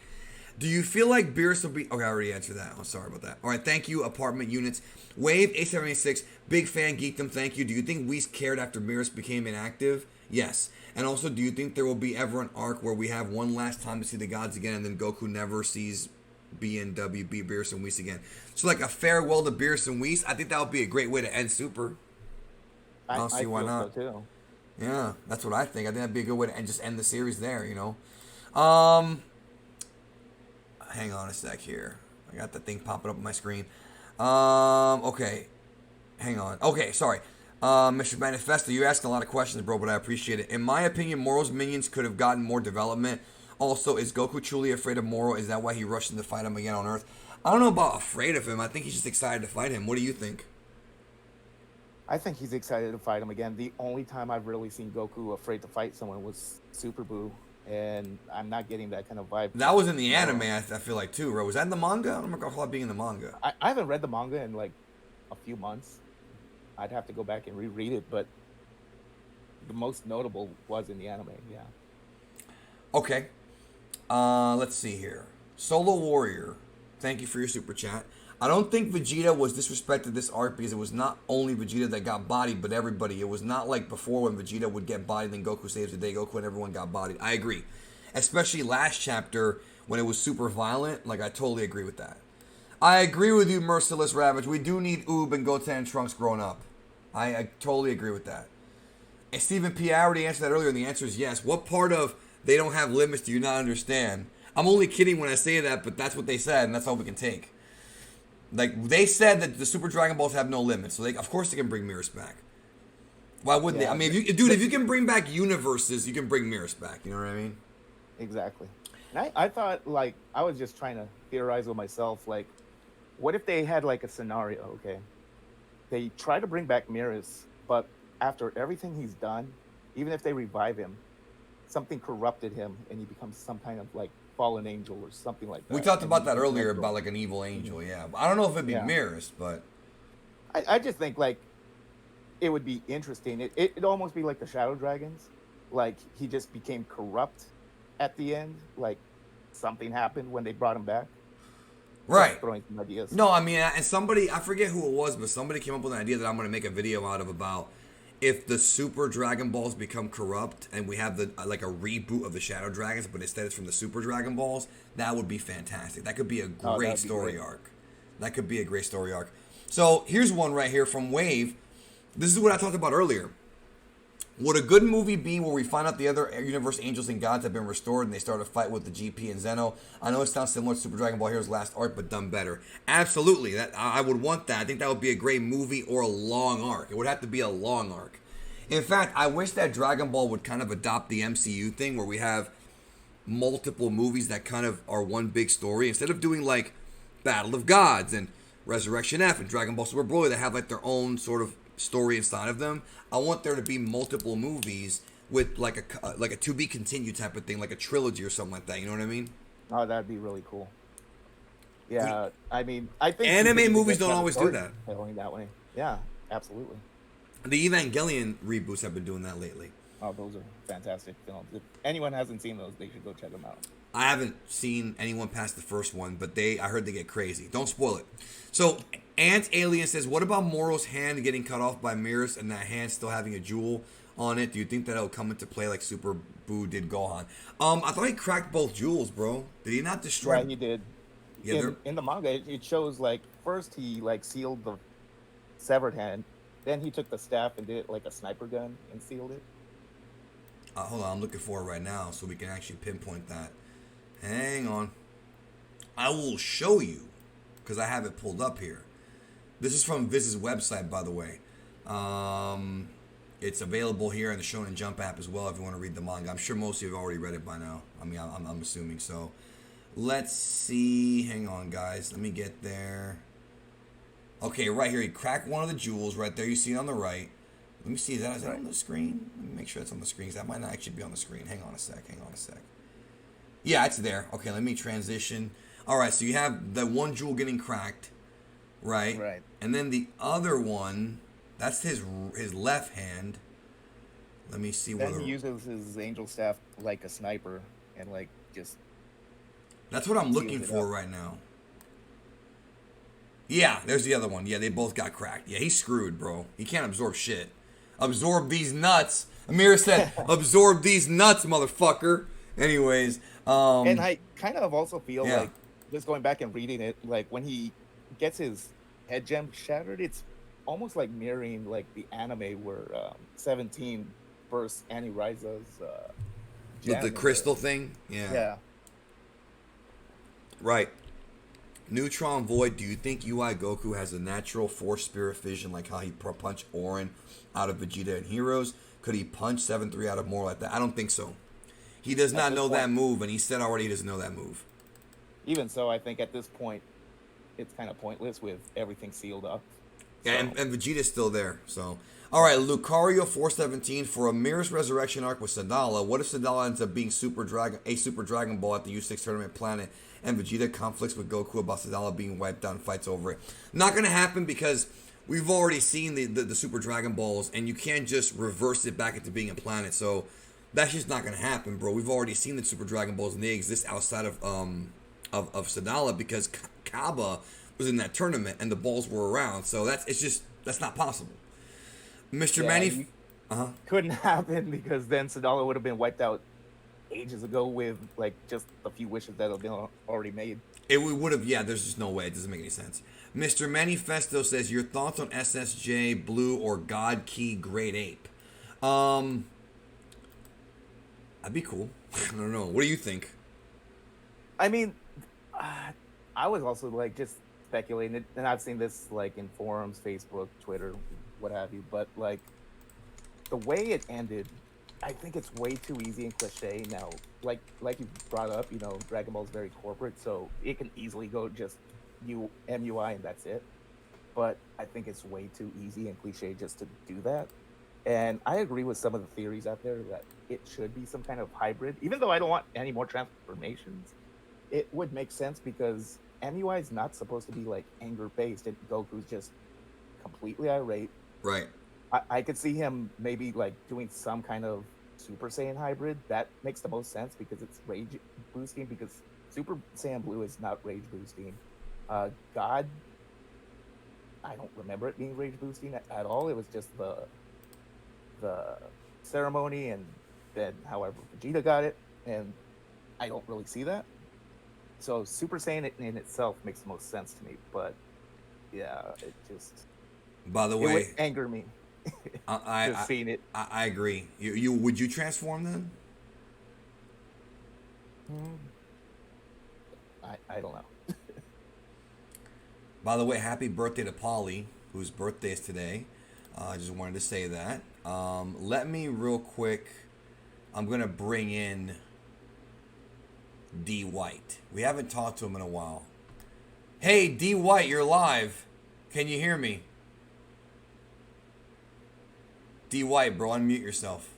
Do you feel like Beerus will be... Okay, I already answered that. I'm sorry about that. All right, thank you, Apartment Units. Wave 876, big fan, Geekdom, thank you. Do you think Whis cared after Beerus became inactive? Yes. And also, do you think there will be ever an arc where we have one last time to see the gods again and then Goku never sees BNW, Beerus and Whis again? So like a farewell to Beerus and Whis, I think that would be a great way to end Super. I don't see why not. So too. Yeah, that's what I think. I think that'd be a good way to end the series there, you know. Hang on a sec here. I got the thing popping up on my screen. Okay. Hang on. Okay, sorry. Mr. Manifesto, you're asking a lot of questions, bro, but I appreciate it. In my opinion, Moro's minions could have gotten more development. Also, is Goku truly afraid of Moro? Is that why he rushed in to fight him again on Earth? I don't know about afraid of him. I think he's just excited to fight him. What do you think? I think he's excited to fight him again. The only time I've really seen Goku afraid to fight someone was Super Buu, and I'm not getting that kind of vibe. That was in the anime, I feel like, too, bro. Was that in the manga? I don't remember that being in the manga. I haven't read the manga in, like, a few months. I'd have to go back and reread it, but the most notable was in the anime, yeah. Okay. Let's see here. Solo Warrior, thank you for your super chat. I don't think Vegeta was disrespected this arc because it was not only Vegeta that got bodied, but everybody. It was not like before when Vegeta would get bodied and then Goku saves the day. Goku and everyone got bodied. I agree. Especially last chapter when it was super violent. Like, I totally agree with that. I agree with you, Merciless Ravage. We do need Oob and Goten and Trunks growing up. I totally agree with that. And Stephen P. I already answered that earlier, and the answer is yes. What part of they don't have limits do you not understand? I'm only kidding when I say that, but that's what they said, and that's all we can take. Like, they said that the Super Dragon Balls have no limits, so of course they can bring Merus back. Why wouldn't they? I mean, if you can bring back universes, you can bring Merus back. You know what I mean? Exactly. And I thought, like, I was just trying to theorize with myself, like, what if they had, like, a scenario, okay? They try to bring back Merus, but after everything he's done, even if they revive him, something corrupted him, and he becomes some kind of, like, fallen angel or something like that. We talked about that earlier, about, like, an evil angel, yeah. I don't know if it'd be Merus, but... I just think, like, it would be interesting. It'd almost be like the Shadow Dragons. Like, he just became corrupt at the end. Like, something happened when they brought him back. Right. Just throwing some ideas. No, I mean, and somebody, I forget who it was, but somebody came up with an idea that I'm going to make a video out of about if the Super Dragon Balls become corrupt and we have like a reboot of the Shadow Dragons, but instead it's from the Super Dragon Balls, that would be fantastic. That could be a great story arc. That could be a great story arc. So here's one right here from Wave. This is what I talked about earlier. Would a good movie be where we find out the other universe angels and gods have been restored and they start a fight with the GP and Zeno? I know it sounds similar to Super Dragon Ball Heroes last arc, but done better. Absolutely. I would want that. I think that would be a great movie or a long arc. It would have to be a long arc. In fact, I wish that Dragon Ball would kind of adopt the MCU thing where we have multiple movies that kind of are one big story. Instead of doing like Battle of Gods and Resurrection F and Dragon Ball Super Broly that have like their own sort of story inside of them, I want there to be multiple movies with like a to be continued type of thing, like a trilogy or something like that. You know what I mean? Oh, that'd be really cool. Yeah, I mean, I think you Anime could even movies get don't better always do that. storytelling that way. Yeah, absolutely. The Evangelion reboots have been doing that lately. Oh, those are fantastic films. If anyone hasn't seen those, they should go check them out. I haven't seen anyone past the first one, but I heard they get crazy. Don't spoil it. So, Ant Alien says, what about Moro's hand getting cut off by Merus and that hand still having a jewel on it? Do you think that'll come into play like Super Boo did Gohan? I thought he cracked both jewels, bro. Did he not destroy? Yeah, he did. Yeah, in the manga, it shows like first he like sealed the severed hand, then he took the staff and did it like a sniper gun and sealed it. Hold on, I'm looking for it right now so we can actually pinpoint that. Hang on. I will show you because I have it pulled up here. This is from Viz's website, by the way. It's available here in the Shonen Jump app as well if you want to read the manga. I'm sure most of you have already read it by now. I mean, I'm assuming so. Let's see. Hang on, guys. Let me get there. Okay, right here. He cracked one of the jewels right there. You see it on the right. Let me see. Is that on the screen? Let me make sure it's on the screen. That might not actually be on the screen. Hang on a sec. Yeah, it's there. Okay, let me transition. All right, so you have the one jewel getting cracked, right? Right. And then the other one, that's his left hand. Let me see Then he uses his angel staff like a sniper and like just. That's what I'm looking for right now. Yeah, there's the other one. Yeah, they both got cracked. Yeah, he's screwed, bro. He can't absorb shit. Absorb these nuts. Amir said, absorb these nuts, motherfucker. Anyways. And I kind of also feel yeah. like, just going back and reading it, like when he gets his head gem shattered, it's almost like mirroring like the anime where 17 bursts Annie Riza's gem. The crystal thing? Yeah. Yeah. Right. Neutron Void, do you think UI Goku has a natural force spirit vision like how he punched Orin out of Vegeta and Heroes? Could he punch 7-3 out of Moro like that? I don't think so. He does not know that move, and he said already he doesn't know that move. Even so, I think at this point, it's kind of pointless with everything sealed up. So. Yeah, and Vegeta's still there. So, all right, Lucario 417 for a Merus Resurrection arc with Sadala. What if Sadala ends up being Super Dragon Ball at the U6 Tournament Planet, and Vegeta conflicts with Goku about Sadala being wiped out and fights over it? Not gonna happen because we've already seen the Super Dragon Balls, and you can't just reverse it back into being a planet. So that's just not gonna happen, bro. We've already seen the Super Dragon Balls, and they exist outside of Sadala because Kaba was in that tournament and the balls were around. So that's not possible. Mr. Manny, couldn't happen because then Sadala would have been wiped out ages ago with like just a few wishes that have been already made. It would have, yeah. There's just no way. It doesn't make any sense. Mr. Manifesto says your thoughts on SSJ Blue or God Key Great Ape. That'd be cool. I don't know. What do you think? I mean, I was also like just speculating, and I've seen this like in forums, Facebook, Twitter, what have you. But like the way it ended, I think it's way too easy and cliche now. Like you brought up, you know, Dragon Ball is very corporate, so it can easily go just MUI and that's it. But I think it's way too easy and cliche just to do that. And I agree with some of the theories out there that it should be some kind of hybrid. Even though I don't want any more transformations, it would make sense because MUI is not supposed to be like anger based, and Goku's just completely irate. Right. I could see him maybe like doing some kind of Super Saiyan hybrid. That makes the most sense because it's rage boosting, because Super Saiyan Blue is not rage boosting. God, I don't remember it being rage boosting at all. It was just the ceremony, and then however Vegeta got it, and I don't really see that. So Super Saiyan in itself makes the most sense to me, but yeah, it just. By the it way, would anger me. I seen it. I agree. You would you transform then? I don't know. By the way, happy birthday to Polly, whose birthday is today. I just wanted to say that. Let me real quick. I'm gonna bring in D White. We haven't talked to him in a while. Hey, D White, you're live. Can you hear me? D White, bro, unmute yourself.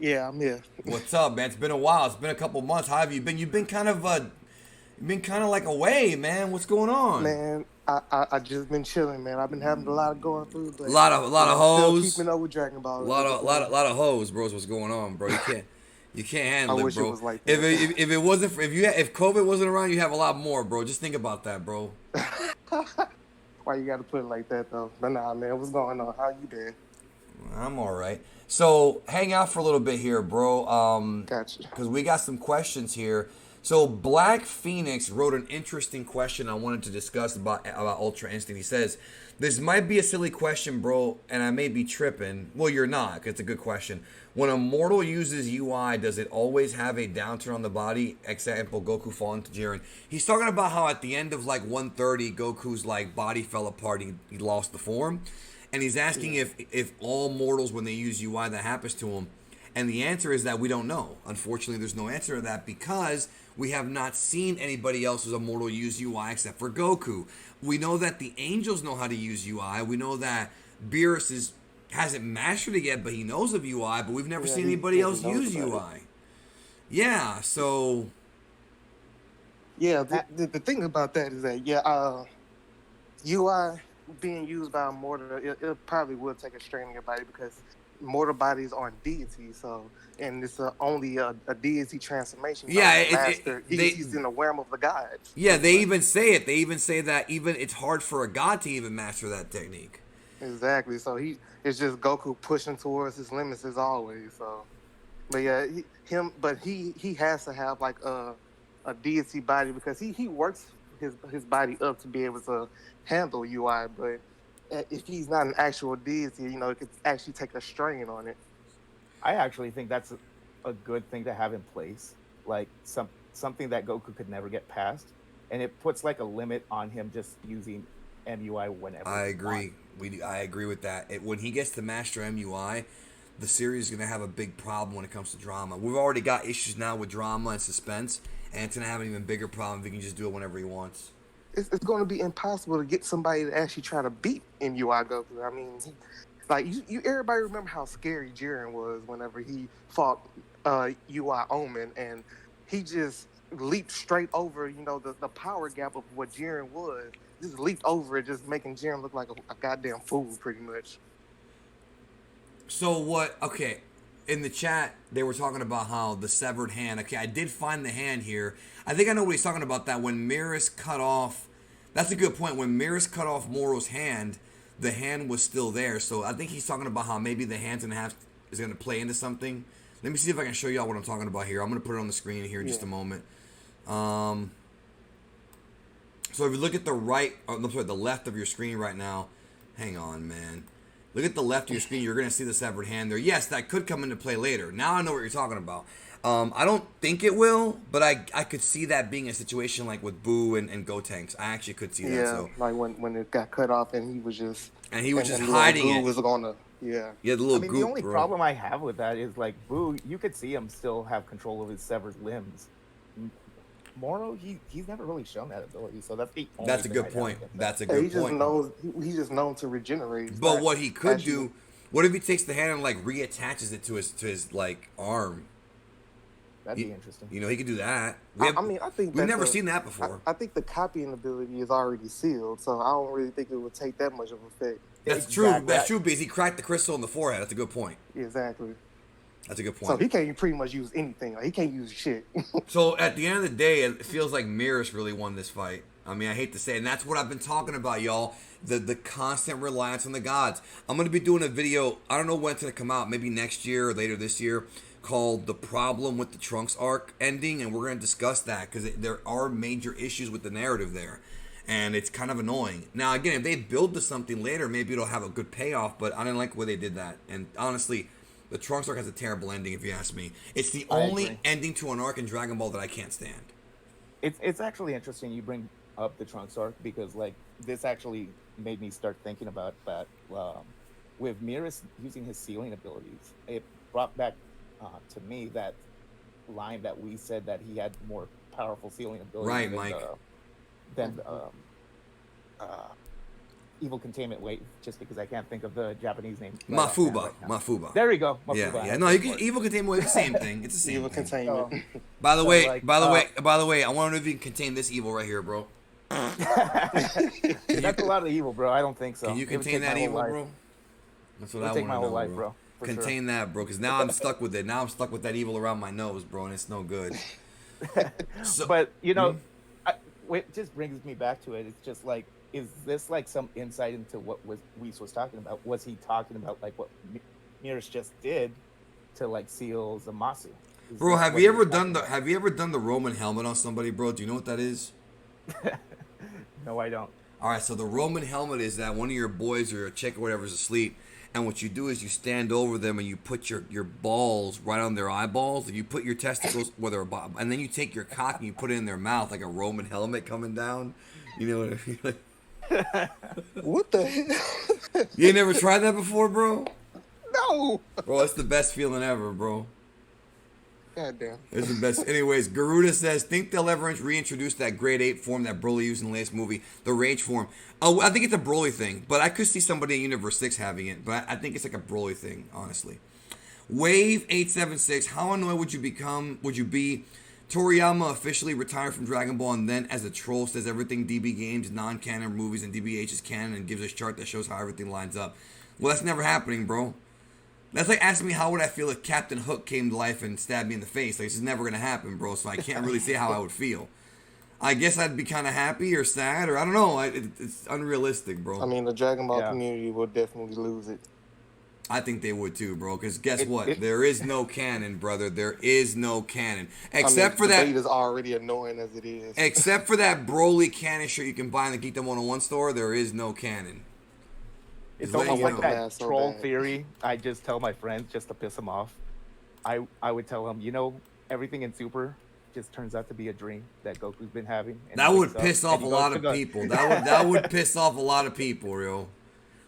Yeah, I'm here. What's up, man? It's been a while. It's been a couple months. How have you been? You've been kind of You've been kind of like away, man. What's going on? Man, I just been chilling, man. I've been having a lot of going through, but A lot of still hoes. keeping up with Dragon Ball. Lot of hoes, bros. What's going on, bro? You can't I handle it, wish it bro. was like If that. if it wasn't for, if COVID wasn't around, you have a lot more, bro. Just think about that, bro. Why you gotta put it like that though? But nah, man, what's going on? How you been? I'm all right. So hang out for a little bit here, bro. Gotcha. Because we got some questions here. So Black Phoenix wrote an interesting question I wanted to discuss about Ultra Instinct. He says, "This might be a silly question, bro, and I may be tripping. Well, you're not. 'Cause it's a good question. When a mortal uses UI, does it always have a downturn on the body? Example, Goku falling to Jiren." He's talking about how at the end of like 130, Goku's like body fell apart. He lost the form, and he's asking if all mortals when they use UI that happens to them. And the answer is that we don't know. Unfortunately, there's no answer to that because we have not seen anybody else who's immortal use UI except for Goku. We know that the angels know how to use UI. We know that Beerus hasn't mastered it yet, but he knows of UI, but we've never seen anybody else use UI. Yeah, so... Yeah, the thing about that is that UI being used by a mortal, it probably will take a strain on your body because mortal bodies aren't deities, so and it's only a deity transformation. Yeah, deities in the realm of the gods. Yeah, they even say it. They even say that even it's hard for a god to even master that technique. Exactly. So it's just Goku pushing towards his limits as always. So, but yeah, he has to have like a deity body because he works his body up to be able to handle UI, but if he's not an actual deity, it could actually take a strain on it. I actually think that's a good thing to have in place, like something that Goku could never get past, and it puts like a limit on him just using MUI whenever. I agree. I agree with that. When he gets to master MUI, the series is going to have a big problem when it comes to drama. We've already got issues now with drama and suspense, and it's going to have an even bigger problem if he can just do it whenever he wants. It's going to be impossible to get somebody to actually try to beat MUI Goku. I mean, like you everybody remember how scary Jiren was whenever he fought UI Omen, and he just leaped straight over, the power gap of what Jiren was. Just leaped over it, just making Jiren look like a goddamn fool, pretty much. So what? Okay, in the chat they were talking about how the severed hand. Okay, I did find the hand here. I think I know what he's talking about. That when Merus cut off, that's a good point. When Merus cut off Moro's hand, the hand was still there. So I think he's talking about how maybe the hands and a half is going to play into something. Let me see if I can show y'all what I'm talking about here. I'm going to put it on the screen here in just a moment. So if you look at the the left of your screen right now, hang on, man. Look at the left of your screen. You're going to see the severed hand there. Yes, that could come into play later. Now I know what you're talking about. I don't think it will, but I could see that being a situation like with Boo and Gotenks. I actually could see that. Yeah, so. like when it got cut off and he was just hiding Boo it. was gonna the little the only problem I have with that is like Boo, you could see him still have control of his severed limbs. Moro, he's never really shown that ability, so that's the only That's a good point. That's a good point. He's just known to regenerate. But what he could do, what if he takes the hand and like reattaches it to his like arm? That'd be interesting. He could do that. I think we've never seen that before. I think the copying ability is already sealed, so I don't really think it would take that much of effect. That's true. That's true because he cracked the crystal in the forehead. That's a good point. Exactly. That's a good point. So he can't pretty much use anything. Like, he can't use shit. So at the end of the day, it feels like Merus really won this fight. I mean, I hate to say it, and that's what I've been talking about, y'all. The constant reliance on the gods. I'm going to be doing a video, I don't know when it's going to come out, maybe next year or later this year, called The Problem with the Trunks arc ending, and we're going to discuss that because there are major issues with the narrative there. And it's kind of annoying. Now, again, if they build to something later, maybe it'll have a good payoff, but I didn't like the way they did that. And honestly, the Trunks arc has a terrible ending, if you ask me. It's the only ending to an arc in Dragon Ball that I can't stand. It's actually interesting you bring up the Trunks arc because, like, this actually made me start thinking about that. With Merus using his sealing abilities, it brought back to me that line that we said that he had more powerful sealing abilities. Right, Mike. evil containment wave, just because I can't think of the Japanese name. Right offhand Mafuba. right now. Mafuba. There we go. Yeah, Mafuba, yeah. I No, had you to can look evil containment wave. It's the same thing. It's the same Evil thing. containment. for it. By the So, way, like, by the way, I want to know if you can contain this evil right here, bro. that's a lot of evil, bro. I don't think so. Can you It would contain take my that whole evil, life. bro? That's what It would I take want my to whole know, life, bro. bro. For sure. Contain that, bro, because now I'm stuck with it. Now I'm stuck with that evil around my nose, bro, and it's no good. So, But you know, it just brings me back to it. It's just like, is this like some insight into what Weiss was talking about? Was he talking about like what Merus just did to like seal Zamasu? bro, have you ever done the Roman helmet on somebody, bro? Do you know what that is? No, I don't. All right, so the Roman helmet is that one of your boys or a chick or whatever is asleep, and what you do is you stand over them and you put your balls right on their eyeballs, and you put your testicles and then you take your cock and you put it in their mouth like a Roman helmet coming down. You know what I mean? Like, What the hell? you ain't never tried that before, bro? No. Bro, it's the best feeling ever, bro. Goddamn. It's the best. Anyways, Garuda says, think they'll ever reintroduce that grade 8 form that Broly used in the latest movie, the Rage form. Oh, I think it's a Broly thing, but I could see somebody in Universe 6 having it, but I think it's like a Broly thing, honestly. Wave 876, how annoyed would you be Toriyama officially retired from Dragon Ball and then as a troll says everything DB Games, non-canon movies, and DBH is canon and gives us a chart that shows how everything lines up. Well, that's never happening, bro. That's like asking me how would I feel if Captain Hook came to life and stabbed me in the face. Like, this is never going to happen, bro, so I can't really say how I would feel. I guess I'd be kind of happy or sad, or I don't know. It's unrealistic, bro. I mean, the Dragon Ball Yeah. community will definitely lose it. I think they would too, bro, because guess what? it- There is no canon, brother. There is no canon. Except for the that... debate is already annoying as it is. Except for that Broly canon shirt you can buy in the Geekdom101 store, there is no canon. It's letting almost you like know. that So troll bad. theory. I just tell my friends just to piss them off. I would tell them, you know, everything in Super just turns out to be a dream that Goku's been having. And That he would wakes up piss and off he a goes lot to of the- people. That would piss off a lot of people, yo.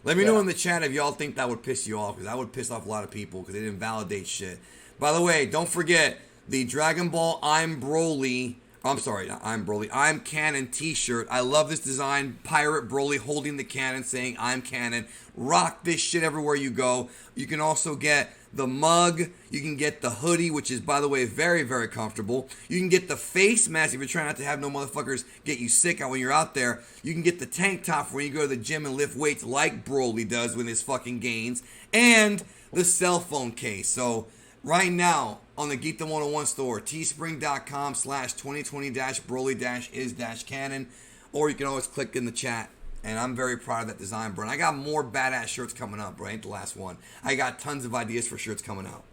Let me know Yeah. in the chat if y'all think that would piss you off, because that would piss off a lot of people because they didn't validate shit. By the way, don't forget the Dragon Ball I'm Broly. I'm sorry, not I'm Broly. I'm Canon t-shirt. I love this design. Pirate Broly holding the cannon saying I'm Canon. Rock this shit everywhere you go. You can also get the mug. You can get the hoodie, which is, by the way, very, very comfortable. You can get the face mask if you're trying not to have no motherfuckers get you sick when you're out there. You can get the tank top for when you go to the gym and lift weights like Broly does with his fucking gains. And the cell phone case. So right now on the Geekdom101 store, teespring.com/2020-Broly-is-canon, or you can always click in the chat. And I'm very proud of that design, bro. And I got more badass shirts coming up, bro. Ain't the last one. I got tons of ideas for shirts coming out.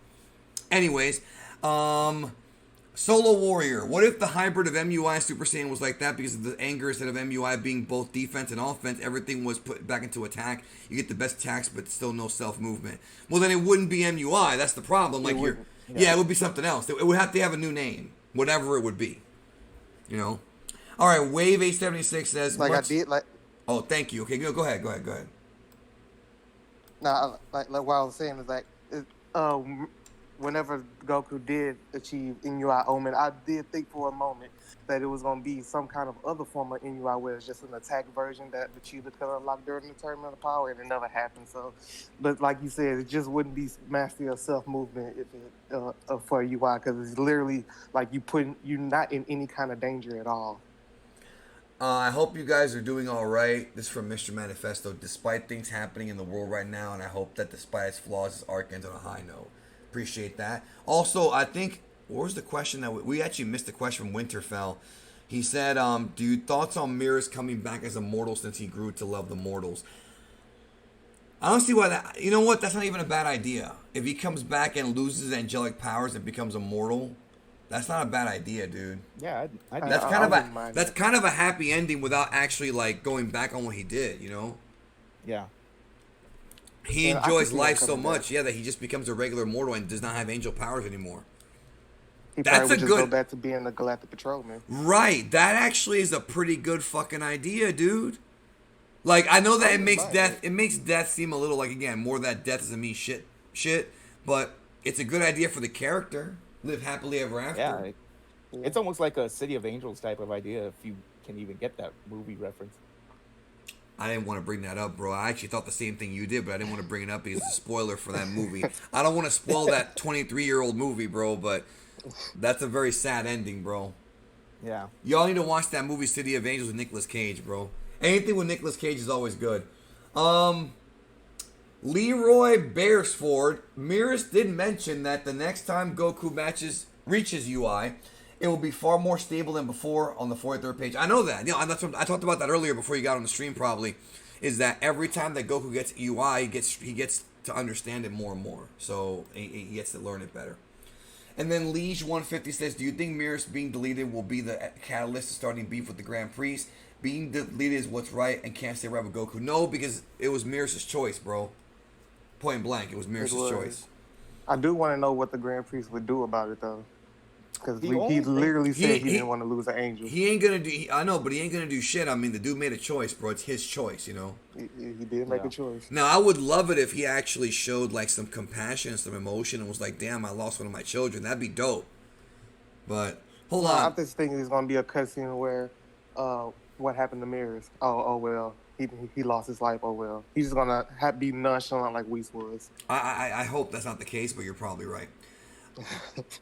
Anyways, Solo Warrior. What if the hybrid of MUI and Super Saiyan was like that because of the anger instead of MUI being both defense and offense? Everything was put back into attack. You get the best attacks, but still no self-movement. Well, then it wouldn't be MUI. That's the problem. Like you're, yeah, it would be something else. It would have to have a new name, whatever it would be. You know. All right. Wave 876 says Like I did, like Oh, thank you. Okay, go ahead. nah, like what I was saying is like, whenever Goku did achieve Inui Omen, I did think for a moment that it was gonna be some kind of other form of Inui where it's just an attack version that the Cheetah could unlock during the Tournament of Power, and it never happened. So, but like you said, it just wouldn't be mastery of self movement if it for UI, because it's literally like you're not in any kind of danger at all. I hope you guys are doing all right. This is from Mr. Manifesto. Despite things happening in the world right now, and I hope that despite its flaws, this arc ends on a high note. Appreciate that. Also, I think, what was the question that we actually missed the question from Winterfell. He said, do you thoughts on Merus coming back as a mortal since he grew to love the mortals? I don't see why that, you know what, that's not even a bad idea. If he comes back and loses angelic powers and becomes a mortal, that's not a bad idea, dude. Yeah, I'd That's I kind of wouldn't a mind that's that. kind of a happy ending without actually like going back on what he did, you know? yeah. He Yeah, I enjoys could see that life so coming back. much, yeah, that he just becomes a regular mortal and does not have angel powers anymore. He That's probably would a just go good- back to being a Galactic Patrolman. Right, that actually is a pretty good fucking idea, dude. Like, I know that I it makes wouldn't mind it makes death seem a little like, again, more that death doesn't mean shit, but it's a good idea for the character. Live happily ever after. Yeah, it's almost like a City of Angels type of idea if you can even get that movie reference. I didn't want to bring that up, bro. I actually thought the same thing you did, but I didn't want to bring it up because it's a spoiler for that movie. I don't want to spoil that 23-year-old movie, bro, but that's a very sad ending, bro. Yeah. Y'all need to watch that movie City of Angels with Nicolas Cage, bro. Anything with Nicolas Cage is always good. Leroy Beresford, Merus did mention that the next time Goku reaches UI, it will be far more stable than before on the 43rd page. I know that. You know, I talked about that earlier before you got on the stream probably, is that every time that Goku gets UI, he gets to understand it more and more. So he gets to learn it better. And then Liege150 says, do you think Merus being deleted will be the catalyst to starting beef with the Grand Priest? Being deleted is what's right and can't stay right with Goku. No, because it was Merus' choice, bro. Point blank, it was Merus' choice. I do want to know what the Grand Priest would do about it, though. Because he only literally said he didn't want to lose an angel. He ain't gonna do. I know, but he ain't gonna do shit. I mean, the dude made a choice, bro. It's his choice, you know. He did make a choice. Now, I would love it if he actually showed like some compassion, some emotion, and was like, "Damn, I lost one of my children." That'd be dope. But hold on. I just think there's gonna be a cutscene where, what happened to Merus? Oh well, he lost his life. Oh well, he's just gonna be nonchalant like Whis was. I hope that's not the case, but you're probably right.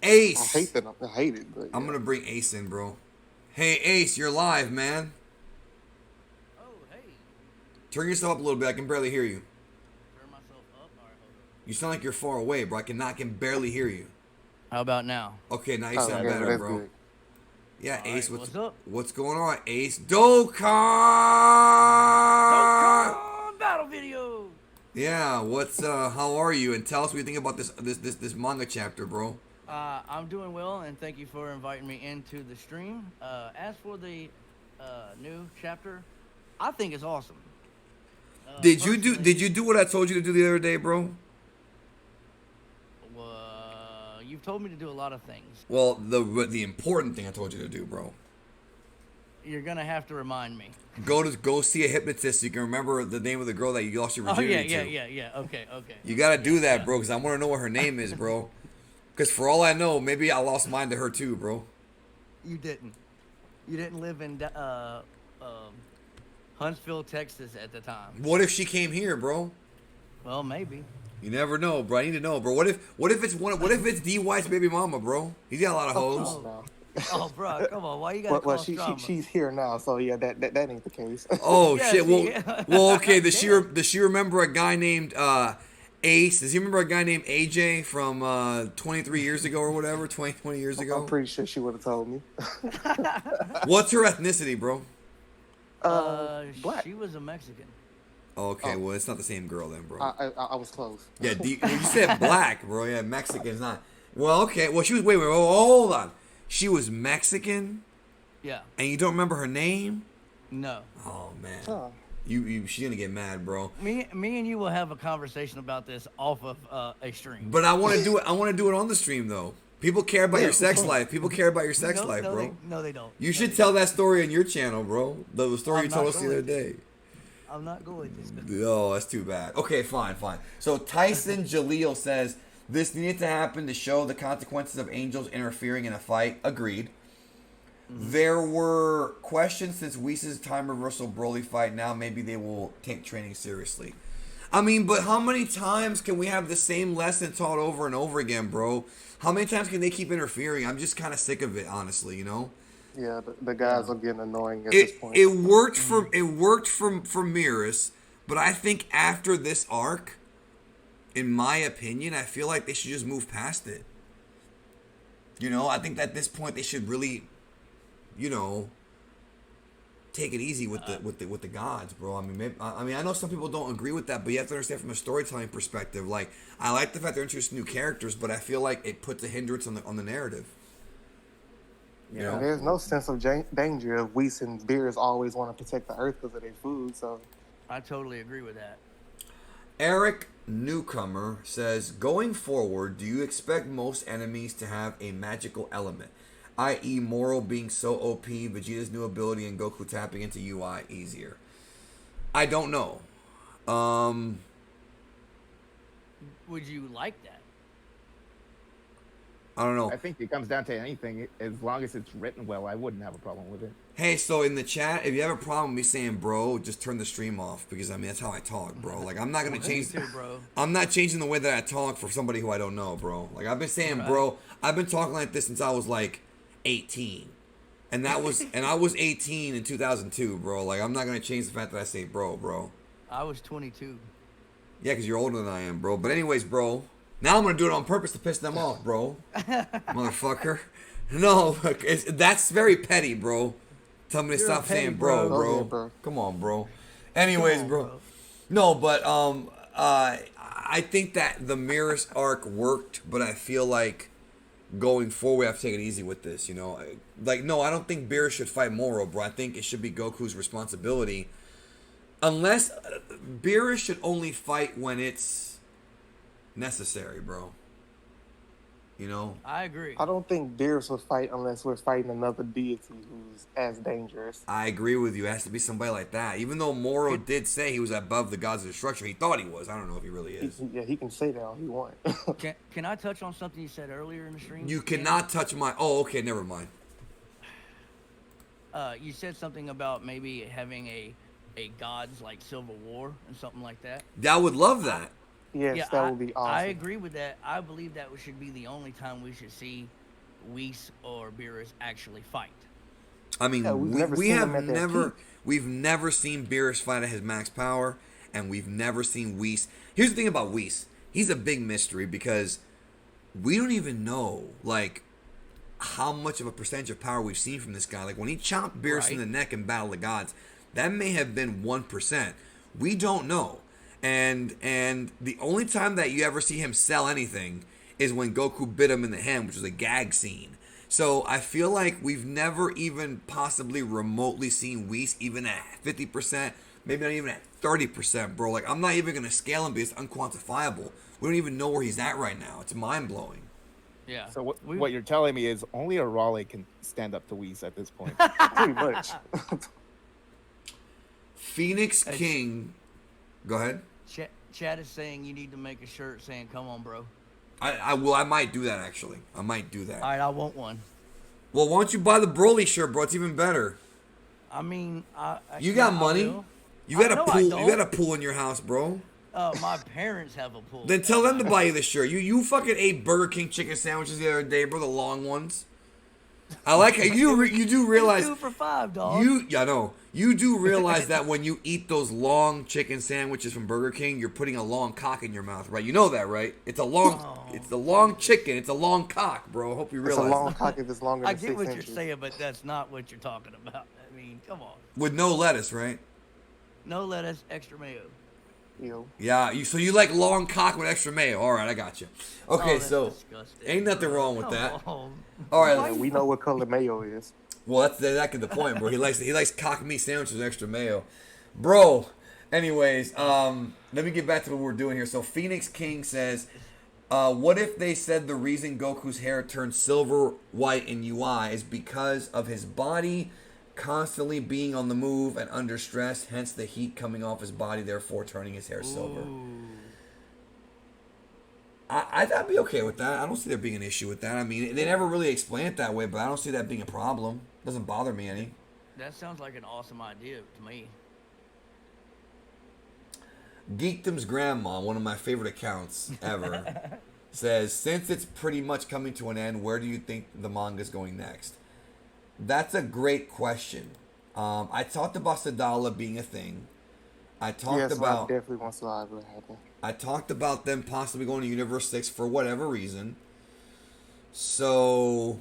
Ace. I hate it. But, I'm gonna bring Ace in, bro. Hey, Ace, you're live, man. Oh, hey. Turn yourself up a little bit. I can barely hear you. Turn myself up. All right, hold on. You sound like you're far away, bro. I can barely hear you. How about now? Okay, now you sound better, that's bro. good. Yeah, All Ace, right, what's up? What's going on, Ace? Dokkan! Battle video. Yeah, how are you? And tell us what you think about this manga chapter, bro. I'm doing well, and thank you for inviting me into the stream. As for the new chapter, I think it's awesome. Did you do what I told you to do the other day, bro? You've told me to do a lot of things. Well, the important thing I told you to do, bro. You're gonna have to remind me. Go see a hypnotist so you can remember the name of the girl that you lost your virginity to. Yeah. Okay. You gotta do that, bro, because I want to know what her name is, bro. Because for all I know, maybe I lost mine to her too, bro. You didn't. You didn't live in Huntsville, Texas at the time. What if she came here, bro? Well, maybe. You never know, bro. I need to know, bro. What if it's D White's baby mama, bro? He's got a lot of hoes. Oh, bro, come on. Why you gotta cause drama? She's here now, so yeah, that ain't the case. Oh Yeah, shit. see, Well, okay. Does she remember a guy named Ace? Does he remember a guy named AJ from 23 years ago or whatever? 20 years ago? I'm pretty sure she would have told me. What's her ethnicity, bro? Black. She was a Mexican. Okay, well, it's not the same girl then, bro. I was close. Yeah, you said black, bro. Yeah, Mexican's not. Well, okay. Well, she was. Wait. Hold on. She was Mexican. Yeah. And you don't remember her name? No. Oh man. Huh. She's gonna get mad, bro. Me and you will have a conversation about this off of a stream. But I want to do it. I want to do it on the stream though. People care about your sex life. People care about your sex life, bro. No, they don't. You should tell that story on your channel, bro. The story you told us the other day. I'm not going to. Oh, that's too bad. Okay, fine. So Tyson Jaleel says this needed to happen to show the consequences of angels interfering in a fight. Agreed. Mm-hmm. There were questions since Whis' time reversal Broly fight. Now maybe they will take training seriously. I mean, but how many times can we have the same lesson taught over and over again, bro? How many times can they keep interfering? I'm just kind of sick of it, honestly, you know? Yeah, the guys are getting annoying at this point. It worked for Merus, but I think after this arc, in my opinion, I feel like they should just move past it. You know, I think that at this point they should really, you know, take it easy with the gods, bro. I mean, I know some people don't agree with that, but you have to understand from a storytelling perspective. Like, I like the fact they're introducing new characters, but I feel like it puts a hindrance on the narrative. You know? There's no sense of danger if Whis and Beerus always want to protect the Earth because of their food. So I totally agree with that. Eric Newcomer says, going forward, do you expect most enemies to have a magical element? I.e. Moro being so OP, Vegeta's new ability, and Goku tapping into UI easier. I don't know. Would you like that? I don't know. I think it comes down to anything. As long as it's written well, I wouldn't have a problem with it. Hey, so in the chat, if you have a problem with me saying bro, just turn the stream off because I mean that's how I talk, bro. Like I'm not gonna Me change. too, bro. I'm not changing the way that I talk for somebody who I don't know, bro. Like I've been saying, Right. bro. I've been talking like this since I was like 18, and I was 18 in 2002, bro. Like I'm not gonna change the fact that I say bro. I was 22. Yeah, because you're older than I am, bro. But anyways, bro. Now I'm gonna do it on purpose to piss them off, bro. Motherfucker. No, that's very petty, bro. Tell me to You're a stop petty saying bro. bro. Oh, yeah, bro. Come on, bro. Anyways, Come on, bro. No, but I think that the Merus arc worked, but I feel like going forward, we have to take it easy with this. You know, like no, I don't think Beerus should fight Moro, bro. I think it should be Goku's responsibility. Unless Beerus should only fight when it's necessary, bro. You know. I agree. I don't think Beerus would fight unless we're fighting another deity who's as dangerous. I agree with you. It has to be somebody like that. Even though Moro did say he was above the gods of destruction, he thought he was. I don't know if he really is. He can say that all he wants. Can I touch on something you said earlier in the stream? You cannot touch my. Oh, okay, never mind. You said something about maybe having a gods like Civil War and something like that. I would love that. Yes, that would be awesome. I agree with that. I believe that should be the only time we should see Whis or Beerus actually fight. I mean, Yeah, we've never seen Beerus fight at his max power, and we've never seen Whis. Here's the thing about Whis. He's a big mystery because we don't even know, like, how much of a percentage of power we've seen from this guy. Like, when he chopped Beerus in the neck in Battle of the Gods, that may have been 1%. We don't know. And the only time that you ever see him sell anything is when Goku bit him in the hand, which was a gag scene. So I feel like we've never even possibly remotely seen Whis even at 50%, maybe not even at 30%, bro. Like, I'm not even going to scale him because it's unquantifiable. We don't even know where he's at right now. It's mind-blowing. Yeah. So what you're telling me is only a Raleigh can stand up to Whis at this point. Pretty much. Phoenix King. Go ahead. Chad is saying you need to make a shirt saying "Come on, bro." I might do that actually. I might do that. All right, I want one. Well, why don't you buy the Broly shirt, bro? It's even better. I mean, You got money. You got a pool. You got a pool in your house, bro. My parents have a pool. Then tell them to buy you the shirt. You fucking ate Burger King chicken sandwiches the other day, bro. The long ones. I like how you do realize 2 for $5, dog. I know. You do realize that when you eat those long chicken sandwiches from Burger King, you're putting a long cock in your mouth, right? You know that, right? It's a long chicken. It's a long cock, bro. I hope you realize. It's a long cock if it's longer I than get 6 what inches. you're saying, but that's not what you're talking about. I mean, come on. With no lettuce, right? No lettuce, extra mayo. Yo. Yeah, so you like long cock with extra mayo. All right, I got you. Okay, that's so disgusting. ain't nothing wrong with Come that. on. All right, Yeah, we know what color mayo is. well, that's exactly the point, bro. He likes cock meat sandwiches with extra mayo, bro. Anyways, let me get back to what we're doing here. So Phoenix King says, what if they said the reason Goku's hair turned silver white in UI is because of his body constantly being on the move and under stress, hence the heat coming off his body, therefore turning his hair silver? I'd be okay with that. I don't see there being an issue with that. I mean, they never really explain it that way, but I don't see that being a problem. Doesn't bother me any. That sounds like an awesome idea to me. Geekdom's grandma, one of my favorite accounts ever, says, since it's pretty much coming to an end, where do you think the manga's going next? That's a great question. I talked about Sadala being a thing. I talked about I definitely want Slide to happen. I talked about them possibly going to Universe 6 for whatever reason. So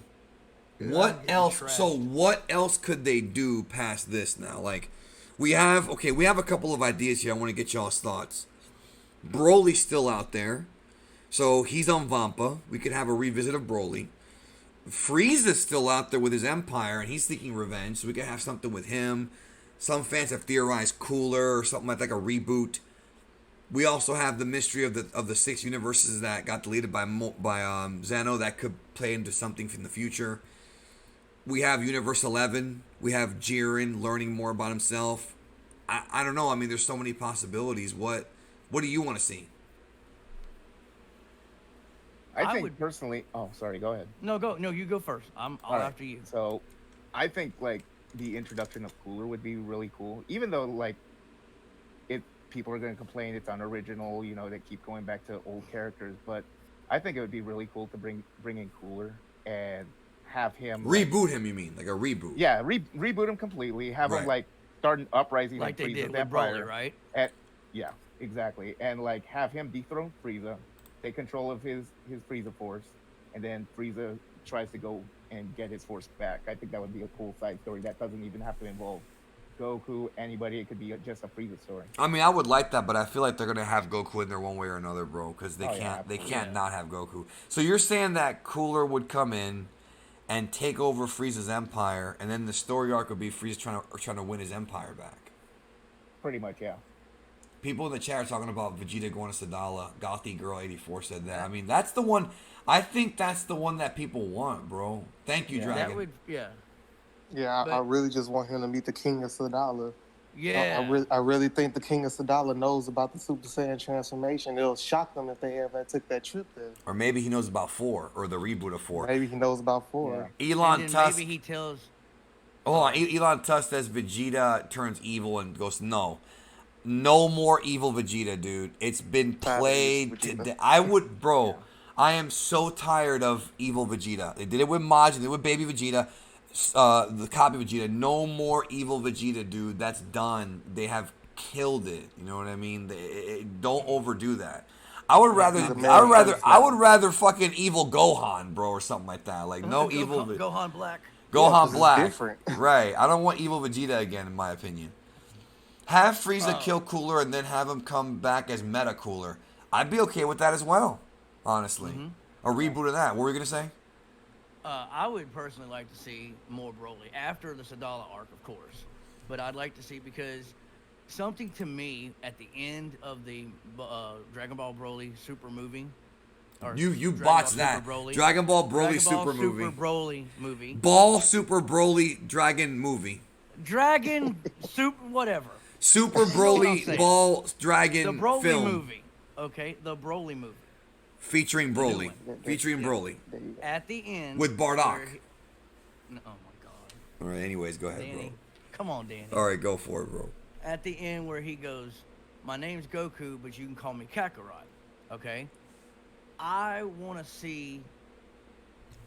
what else? So what else could they do past this now? Like, we have a couple of ideas here. I want to get y'all's thoughts. Broly's still out there, so he's on Vampa. We could have a revisit of Broly. Frieza's still out there with his empire, and he's seeking revenge, so we could have something with him. Some fans have theorized Cooler or something like a reboot. We also have the mystery of the 6 universes that got deleted by Zeno that could play into something from the future. We have Universe 11. We have Jiren learning more about himself. I don't know. I mean, there's so many possibilities. What do you want to see? I think personally. Oh, sorry. Go ahead. No, you go first. I'll All right. after you. So, I think like the introduction of Cooler would be really cool. Even though like it people are going to complain it's unoriginal, you know, they keep going back to old characters, but I think it would be really cool to bring in Cooler and have him like, Reboot him, you mean? Like a reboot? yeah, reboot him completely, have him Right. like start an uprising Like in they did Frieza's with empire. Broly, right? At, yeah, exactly. And like have him dethrone Frieza, take control of his Frieza force, and then Frieza tries to go and get his force back. I think that would be a cool side story that doesn't even have to involve Goku, anybody. It could be just a Frieza story. I mean, I would like that, but I feel like they're gonna have Goku in there one way or another, bro. Because they Oh, yeah, can't, they absolutely. can't Yeah. not have Goku. So you're saying that Cooler would come in and take over Frieza's empire, and then the story arc would be Frieza trying to win his empire back. Pretty much, yeah. People in the chat are talking about Vegeta going to Sadala. Gothy Girl 84 said that. I mean, that's the one. I think that's the one that people want, bro. Thank you, Yeah. Dragon. That would, yeah, Yeah, I But- really just want him to meet the King of Sadala. yeah. I really think the King of Sadala knows about the Super Saiyan transformation. It'll shock them if they ever took that trip there. Or maybe he knows about 4 or the reboot of 4. Maybe he knows about 4. Elon And then Tusk. maybe he tells. Hold on. Elon Tusk says Vegeta turns evil and goes, no. No more evil Vegeta, dude. It's been Tired of played. Vegeta. To, I would, bro. I am so tired of evil Vegeta. They did it with Majin. They did it with Baby Vegeta. The copy Vegeta. No more evil Vegeta, dude. That's done. They have killed it. You know what I mean? Don't overdo that. I would rather. he's a man. I would rather fucking evil Gohan, bro, or something like that. Like no evil. Gohan Black. Gohan 'cause it's Black. different. Right. I don't want evil Vegeta again, in my opinion. Have Frieza kill Cooler and then have him come back as Meta Cooler. I'd be okay with that as well, honestly. A reboot of that. What were you going to say? I would personally like to see more Broly after the Sadala arc, of course. But I'd like to see, because something to me at the end of the Dragon Ball Broly Super movie. or You Dragon Ball botched Super that. Broly. Dragon Ball Broly Dragon Ball Super movie. Super Broly movie. Ball Super Broly Dragon movie. Dragon Super whatever. Super what I'm Broly saying. Ball The Dragon Broly film movie. Okay, the Broly movie. featuring new Broly. one. Featuring Broly. There you go. At the end. With Bardock. where oh my god. All right, anyways, go ahead, Danny. Come on, Danny. bro. All right, go for it, bro. At the end where he goes, my name's Goku, but you can call me Kakarot. Okay? I want to see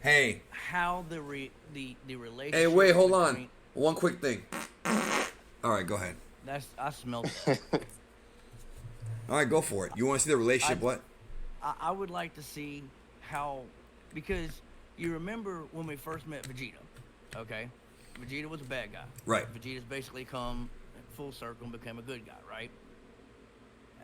Hey, how the relationship. hey, wait, hold on. between- One quick thing. All right, go ahead. I smelled that. All right, go for it. You want to see the relationship? What? I would like to see how, because you remember when we first met Vegeta, okay? Vegeta was a bad guy. Right. Vegeta's basically come full circle and became a good guy, right?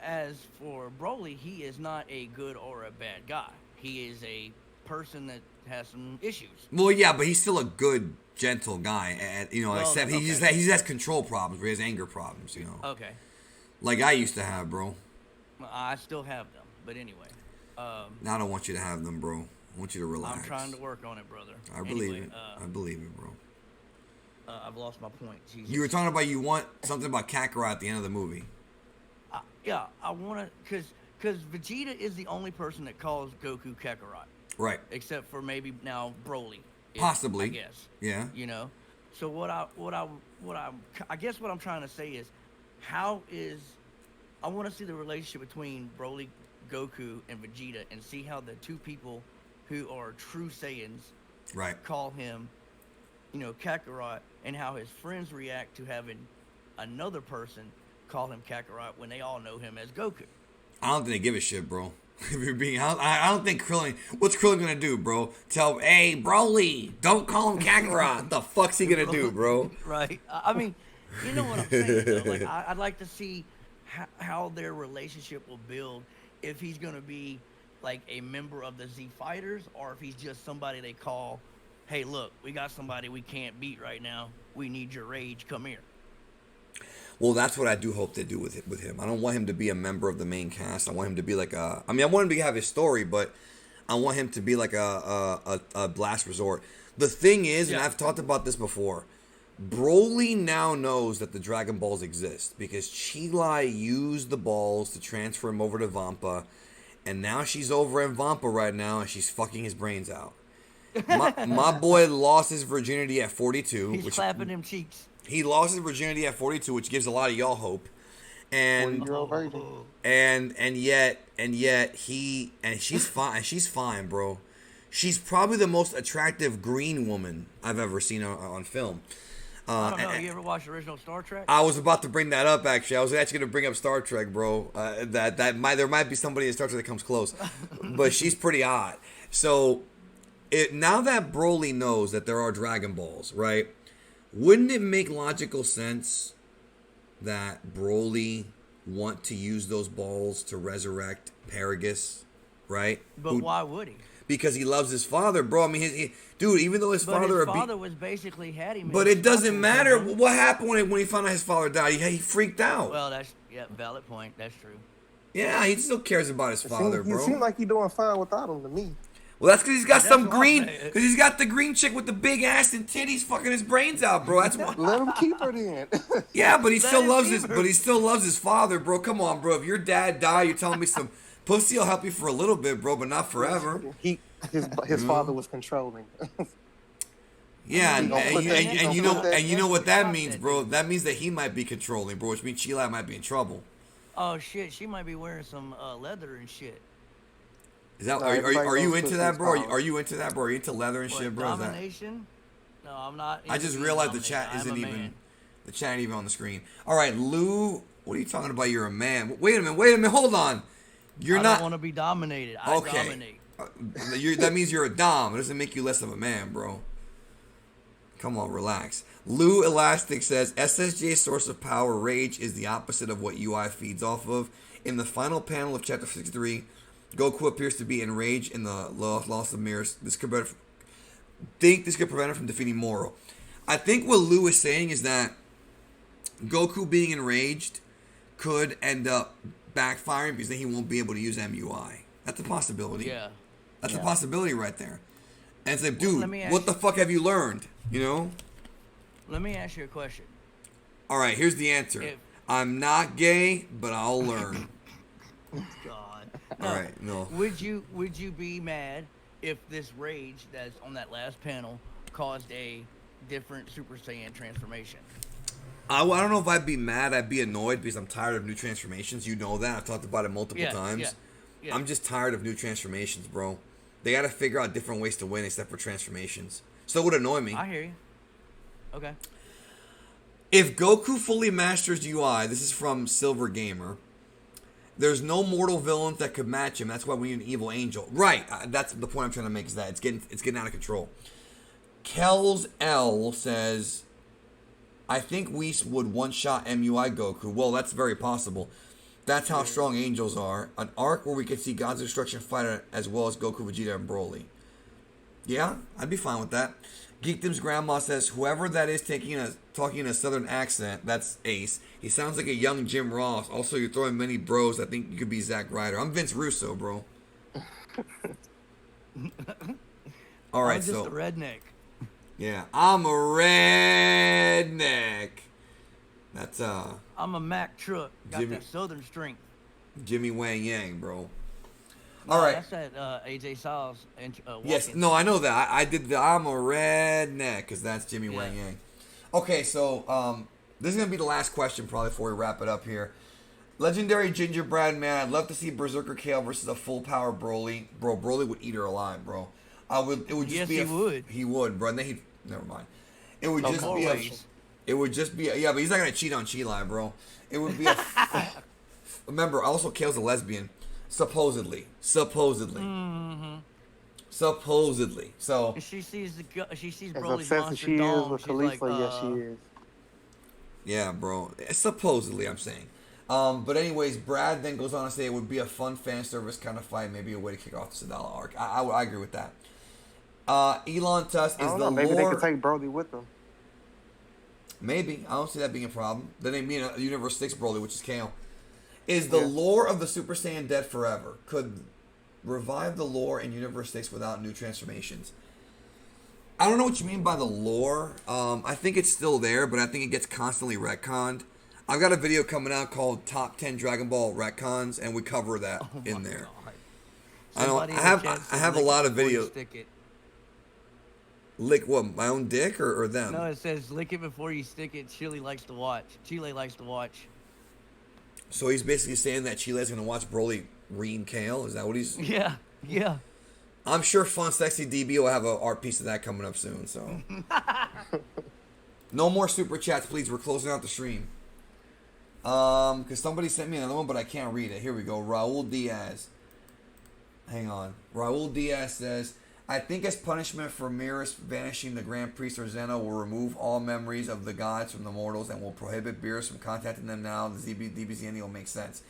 As for Broly, he is not a good or a bad guy. He is a person that has some issues. Well, yeah, but he's still a good, gentle guy. And, you know, Well, except he just okay. he has control problems, or he has anger problems. You know, Okay. like I used to have, bro. I still have them, but anyway. Now I don't want you to have them, bro. I want you to relax. I'm trying to work on it, brother. I believe Anyway, it. I believe it, bro. I've lost my point. Jesus. You were talking about you want something about Kakarot at the end of the movie. Yeah, I want to, because Vegeta is the only person that calls Goku Kakarot, Right. except for maybe now Broly. Possibly. I guess. Yeah. You know, so I guess what I'm trying to say is, I want to see the relationship between Broly, Goku, and Vegeta, and see how the two people who are true Saiyans Right. call him, Kakarot, and how his friends react to having another person call him Kakarot when they all know him as Goku. I don't think they give a shit, bro. If you're being, I don't think Krillin. What's Krillin gonna do, bro? Tell, hey, Broly, don't call him Kakarot. What the fuck's he gonna do, bro? Right. I mean, you know what I'm saying, though. Like, I'd like to see how their relationship will build, if he's gonna be like a member of the Z Fighters, or if he's just somebody they call, hey, look, we got somebody we can't beat right now. We need your rage. Come here. Well, that's what I do hope they do with him. I don't want him to be a member of the main cast. I want him to be like a. I mean, I want him to have his story, but I want him to be like a last resort. The thing is, and Yeah. I've talked about this before, Broly now knows that the Dragon Balls exist because Chi-Lai used the balls to transfer him over to Vampa, and now she's over in Vampa right now, and she's fucking his brains out. My boy lost his virginity at 42. He's which clapping them cheeks. He lost his virginity at 42, which gives a lot of y'all hope. And 40-year-old virgin. and yet she's fine. She's fine, bro. She's probably the most attractive green woman I've ever seen on film. I don't know. You ever watched the original Star Trek? I was about to bring that up. Actually, I was actually going to bring up Star Trek, bro. There might be somebody in Star Trek that comes close, but she's pretty hot. So, now that Broly knows that there are Dragon Balls, right? Wouldn't it make logical sense that Broly want to use those balls to resurrect Paragus, right? But why would he? Because he loves his father, bro. I mean, dude, even though his father was basically had him. But it doesn't matter. What happened when he found out his father died? He freaked out. Well, that's valid point. That's true. Yeah, he still cares about his father, bro. He seemed like he's doing fine without him to me. Well, that's because he's got some green. Because he's got the green chick with the big ass and titties, fucking his brains out, bro. That's why. Let him keep her then. Yeah, but he still loves his. But he still loves his father, bro. Come on, bro. If your dad died, you're telling me some pussy will help you for a little bit, bro, but not forever. His father was controlling. Yeah, and you know what that means, bro. That means that he might be controlling, bro. Which means Chila might be in trouble. Oh shit, she might be wearing some leather and shit. Is that are you into that, bro? Are you into that, bro? Are you into leather and shit, bro? Domination? No, I'm not. I just realized the chat isn't even on the screen. All right, Lou, what are you talking about? You're a man. Wait a minute. Hold on. I don't want to be dominated. I dominate. That means you're a dom. It doesn't make you less of a man, bro. Come on, relax. Lou Elastic says SSJ's source of power, rage, is the opposite of what UI feeds off of. In the final panel of Chapter 63, Goku appears to be enraged in the loss of Merus. This could prevent him from defeating Moro. I think what Lou is saying is that Goku being enraged could end up backfiring because then he won't be able to use MUI. That's a possibility. Yeah. That's a possibility right there. And it's like, dude, what the fuck have you learned? You know? Let me ask you a question. All right, here's the answer. I'm not gay, but I'll learn. God. No. All right, no. Would you be mad if this rage that's on that last panel caused a different Super Saiyan transformation? I don't know if I'd be mad. I'd be annoyed because I'm tired of new transformations. You know that. I've talked about it multiple times. Yeah. I'm just tired of new transformations, bro. They got to figure out different ways to win except for transformations. So it would annoy me. I hear you. Okay. If Goku fully masters UI, this is from Silver Gamer, there's no mortal villains that could match him. That's why we need an evil angel. Right. That's the point I'm trying to make, is that it's getting out of control. Kells L says, I think Whis would one-shot MUI Goku. Well, that's very possible. That's how strong angels are. An arc where we could see God's Destruction fight as well as Goku, Vegeta, and Broly. Yeah, I'd be fine with that. Geekdom's grandma says, whoever that is talking in a southern accent, that's Ace. He sounds like a young Jim Ross. Also, you're throwing many bros. I think you could be Zack Ryder. I'm Vince Russo, bro. All right, I'm just a redneck. Yeah, I'm a redneck. That's I'm a Mack truck. Got that southern strength. Jimmy Wang Yang, bro. No, all right. That's that AJ Styles. Yes, no, I know that. I did the I'm a redneck because that's Jimmy Wang Yang. Okay, so this is gonna be the last question probably before we wrap it up here. Legendary Gingerbread Man. I'd love to see Berserker Kale versus a full power Broly. Bro, Broly would eat her alive, bro. It would just be. Yes, he would. He would, bro. And then never mind. It would just be a. It would just be but he's not gonna cheat on Chila, bro. It would be a. Remember, also Kale's a lesbian, supposedly. Mm-hmm. Supposedly. So. If she sees As Broly's obsessed as monster she is dong, with she's Khalifa, like, yes, she is. Yeah, bro. Supposedly, I'm saying. But anyways, Brad then goes on to say it would be a fun fan service kind of fight, maybe a way to kick off the Sadala arc. I agree with that. Elon Tusk is the maybe lore. they could take Broly with them. Maybe. I don't see that being a problem. Then they mean a Universe 6 Broly, which is Kale. Is the lore of the Super Saiyan dead forever? Could revive the lore in Universe 6 without new transformations? I don't know what you mean by the lore. I think it's still there, but I think it gets constantly retconned. I've got a video coming out called Top 10 Dragon Ball Retcons, and we cover that in there. I have a lot of videos. Lick what? My own dick or them? No, it says lick it before you stick it. Chile likes to watch. Chile likes to watch. So he's basically saying that Chile's gonna watch Broly ream Kale. Is that what he's? Yeah, yeah. I'm sure Fun Sexy DB will have a art piece of that coming up soon. So no more super chats, please. We're closing out the stream. Because somebody sent me another one, but I can't read it. Here we go. Raul Diaz. Hang on. Raul Diaz says, I think as punishment for Merus vanishing, the Grand Priest or Zeno will remove all memories of the gods from the mortals and will prohibit Beerus from contacting them now. The DBZ ending will make sense.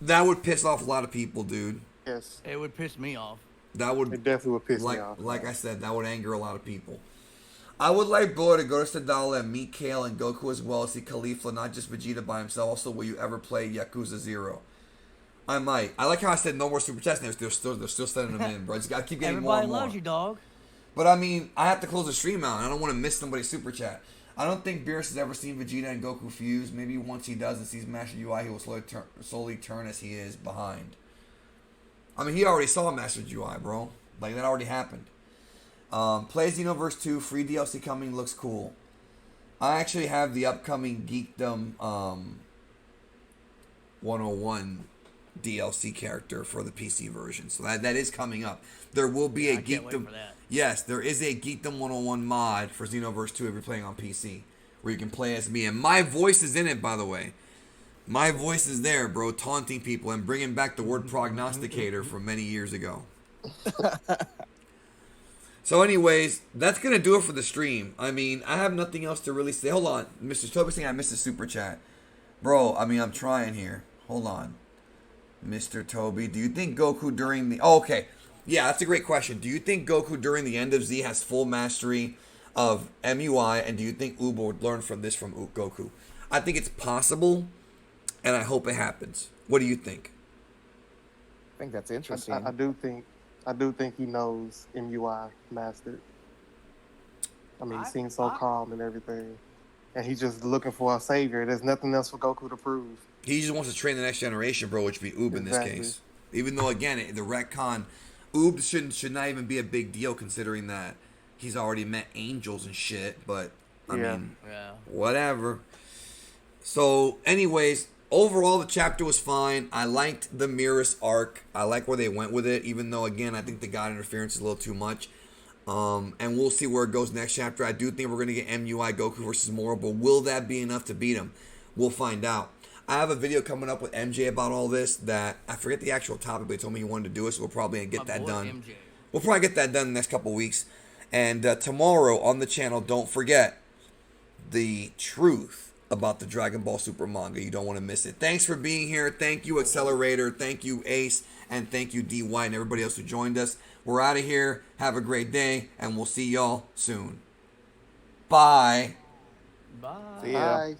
That would piss off a lot of people, dude. Yes. It would piss me off. That would It definitely would piss me off. Like I said, that would anger a lot of people. I would like Boy to go to Sadala and meet Kale and Goku as well. See Caulifla, not just Vegeta by himself. Also, will you ever play Yakuza 0? I might. I like how I said no more super chats. They're still sending them in, bro. Just gotta keep getting more Everybody and more. loves you, dog. But I mean, I have to close the stream out, and I don't want to miss somebody's super chat. I don't think Beerus has ever seen Vegeta and Goku fuse. Maybe once he does and sees Master UI, he will slowly turn as he is behind. I mean, he already saw Master UI, bro. Like, that already happened. Play Xenoverse 2, free DLC coming, looks cool. I actually have the upcoming Geekdom 101 DLC character for the PC version. So that is coming up. There will be a I can't wait Geekdom. for that. Yes, there is a Geekdom 101 mod for Xenoverse 2 if you're playing on PC, where you can play as me. And my voice is in it, by the way. My voice is there, bro, taunting people and bringing back the word prognosticator from many years ago. So anyways, that's going to do it for the stream. I mean, I have nothing else to really say. Hold on. Mr. Toby saying I missed a super chat. Bro, I mean, I'm trying here. Hold on. Mr. Toby, do you think Goku during the... Oh, okay. Yeah, that's a great question. Do you think Goku during the end of Z has full mastery of MUI, and do you think Uber would learn from this from Goku? I think it's possible, and I hope it happens. What do you think? I think that's interesting. I do think he knows MUI mastered. I mean, he seems so calm and everything. And he's just looking for a savior. There's nothing else for Goku to prove. He just wants to train the next generation, bro, which would be Oob in this Exactly. case. Even though, again, the retcon, Oob should not even be a big deal considering that he's already met angels and shit. But, I mean, whatever. So, anyways, overall, the chapter was fine. I liked the Merus arc. I like where they went with it, even though, again, I think the God interference is a little too much. And we'll see where it goes next chapter. I do think we're going to get MUI Goku versus Moro, but will that be enough to beat him? We'll find out. I have a video coming up with MJ about all this that I forget the actual topic, but he told me he wanted to do it, so we'll probably get that done. MJ. We'll probably get that done in the next couple weeks. And tomorrow on the channel, don't forget the truth about the Dragon Ball Super manga. You don't want to miss it. Thanks for being here. Thank you, Accelerator. Thank you, Ace. And thank you, DY, and everybody else who joined us. We're out of here. Have a great day, and we'll see y'all soon. Bye. Bye. See ya. Bye.